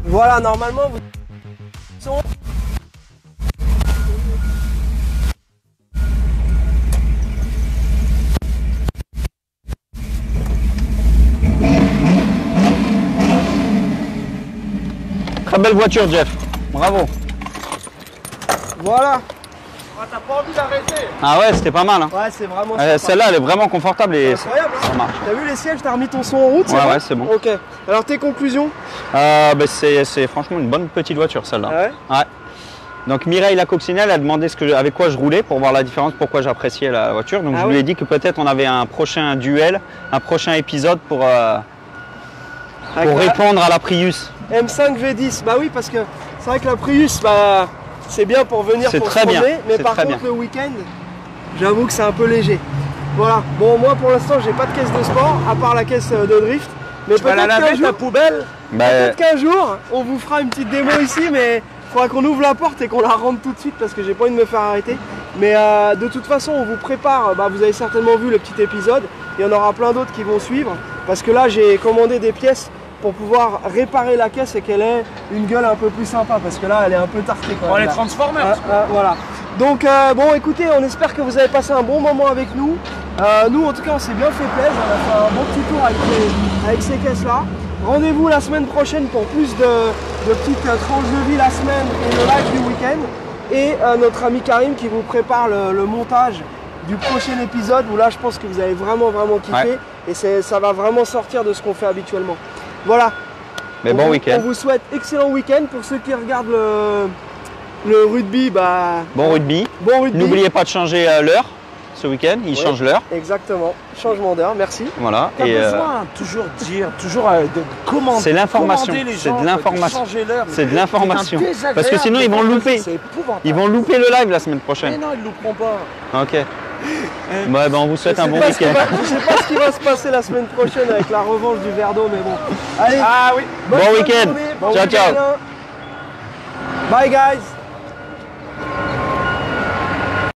Voilà, normalement, vous sont... Très belle voiture, Jeff. Bravo. Voilà. T'as pas envie d'arrêter? Ah ouais, c'était pas mal. Hein. Ouais, c'est vraiment sympa. Celle-là, elle est vraiment confortable et C'est incroyable, hein. ça marche. T'as vu les sièges, t'as remis ton son en route? Ouais, bon ouais, c'est bon. Ok. Alors tes conclusions? C'est franchement une bonne petite voiture, celle-là. Ah ouais? Ouais. Donc Mireille la coccinelle a demandé avec quoi je roulais pour voir la différence, pourquoi j'appréciais la voiture. Donc je lui ai dit que peut-être on avait un prochain duel, un prochain épisode pour Avec Pour la répondre à la Prius. M5 V10. Bah oui, parce que c'est vrai que la Prius, bah, c'est bien pour venir C'est pour très se bien, promener, mais c'est par très contre bien. le week-end, j'avoue que c'est un peu léger. Voilà. Bon, moi pour l'instant, j'ai pas de caisse de sport, à part la caisse de drift. Mais Tu vas la peut-être laver qu'un jour, ta poubelle. Bah, peut-être qu'un jour, on vous fera une petite démo ici, mais il faudra qu'on ouvre la porte et qu'on la rentre tout de suite parce que j'ai pas envie de me faire arrêter. Mais de toute façon, on vous prépare, bah, vous avez certainement vu le petit épisode, il y en aura plein d'autres qui vont suivre. Parce que là, j'ai commandé des pièces pour pouvoir réparer la caisse et qu'elle ait une gueule un peu plus sympa. Parce que là, elle est un peu tartée. Quoi, Pour les là. Transformers. Voilà. Donc bon, écoutez, on espère que vous avez passé un bon moment avec nous. Nous, en tout cas, on s'est bien fait plaisir. On a fait un bon petit tour avec ces caisses-là. Rendez-vous la semaine prochaine pour plus de petites tranches de vie la semaine et le live du week-end. Et notre ami Karim qui vous prépare le montage du prochain épisode où là, je pense que vous allez vraiment kiffé. Ouais. Et ça va vraiment sortir de ce qu'on fait habituellement. Voilà. mais bon On week-end. vous souhaite excellent week-end. Pour ceux qui regardent le rugby, bah, Bon rugby. bon rugby. N'oubliez pas de changer l'heure ce week-end. Ils Ouais. changent l'heure. Exactement. Changement d'heure, merci. Voilà. T'as Et, besoin toujours dire, toujours de commander. C'est l'information, commander les c'est gens, de l'information. changer l'heure. C'est de l'information. C'est un désagréable. Parce que sinon, ils vont le louper. C'est épouvantable. Ils vont louper le live la semaine Mais prochaine. non, ils ne louperont pas. Ok. Ouais, ben on vous souhaite un bon Je sais week-end. pas ce qui va se passer la semaine prochaine avec la revanche du verre d'eau, mais bon. Allez, Ah oui. bonne Bon fin de week-end. journée, bon Ciao, ciao. week-end. Bye guys.